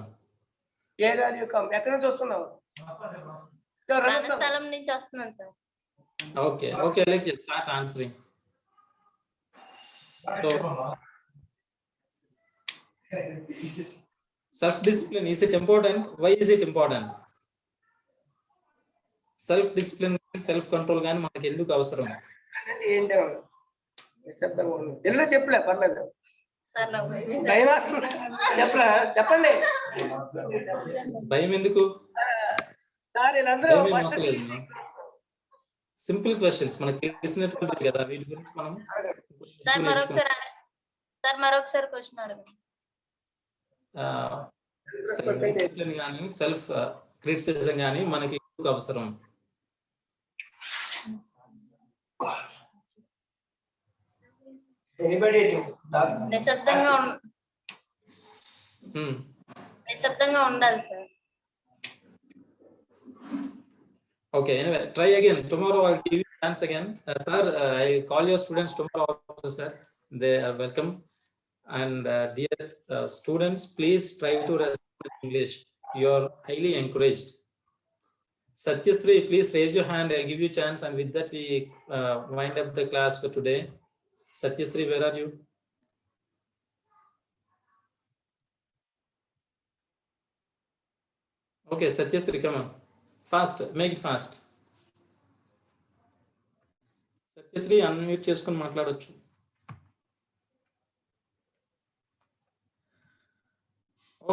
Where are you come? ఎక్కడి నుంచి వస్తున్నావు?
రణస్థలం నుంచి వస్తున్నాను sir.
Okay, okay, let's start answering. So, self-discipline, is it important? Why is it important? Self-discipline, self-control గాని మనకి ఎందుకు అవసరం?
ఏంటో నిశ్శబ్దంగా ఉంది. ఎల్లో చెప్పలే పర్లేదు.
సార్ నాకు
చెప్పండి.
భయం ఎందుకు? సింపుల్ క్వశ్చన్స్ మనకి తెలిసినటువంటి కదా, వీటి గురించి మనం
సార్ మరొకసారి క్వశ్చన్ అడగండి.
సెల్ఫ్ డిసిప్లిన్ కానీ సెల్ఫ్ క్రిటిసిజం కానీ మనకి ఎందుకు అవసరం?
నిశ్శబ్దంగా ఉండాలి sir.
Okay, anyway, try again. Tomorrow I'll give you chance again. Sir, I'll call your students tomorrow also, sir. They are welcome. And dear students, please try to respond in English. You are highly encouraged. Satyasri, please raise your hand. I'll give you chance. And with that, we wind up the class for today. Satyasri, where are you? Okay, Satyasri, come on. Fast, make it fast. Satyasri, unmute చేసుకొని మాట్లాడొచ్చు.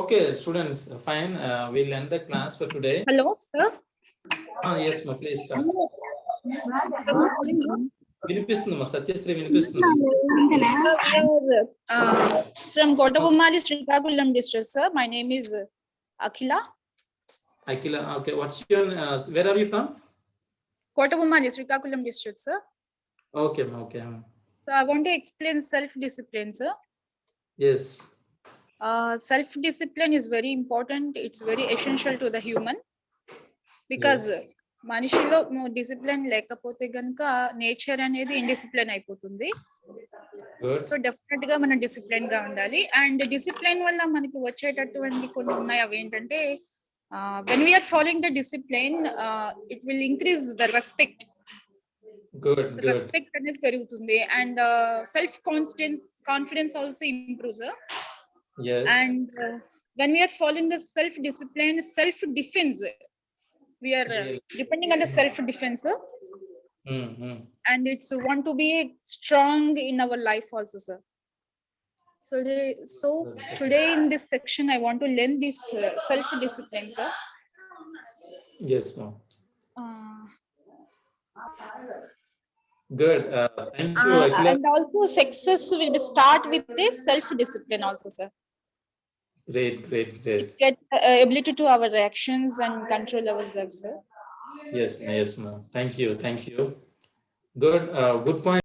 Okay, students, fine. We'll end the class for today.
Hello, sir.
Yes, ma, please start. వినిపిస్తుందమ్మా, Satyasri వినిపిస్తుంది.
From Kottabomali, Srikakulam district, sir. My name is Akhila.
Akhila, okay. What's your, where are you from?
Kottabomali, Srikakulam district, sir.
Okay, okay.
So I want to explain self-discipline, sir.
Yes.
Self-discipline is very important. It's very essential to the human. Because మనిషిలో డిసిప్లిన్ లేకపోతే గనుక నేచర్ అనేది ఇండిసిప్లిన్ అయిపోతుంది. సో డెఫినెట్ గా మనం డిసిప్లిన్ గా ఉండాలి. అండ్ డిసిప్లిన్ వల్ల మనకి వచ్చేటటువంటి కొన్ని ఉన్నాయి. అవి ఏంటంటే when we are following the discipline, it will increase the respect.
Good.
Respect అనేది పెరుగుతుంది. And self confidence also improves.
Yes.
And when we are following the self discipline, self defense, we are depending on the self defense. And it's want to be strong in our life also, sir. So today in this section I want to learn this self discipline, sir.
Yes, ma'am. Good. Thank you, Akhila.
And also success will start with this self discipline also, sir.
Great.
Get ability to our reactions and control ourselves, sir.
Yes, ma'am. Thank you. Good point.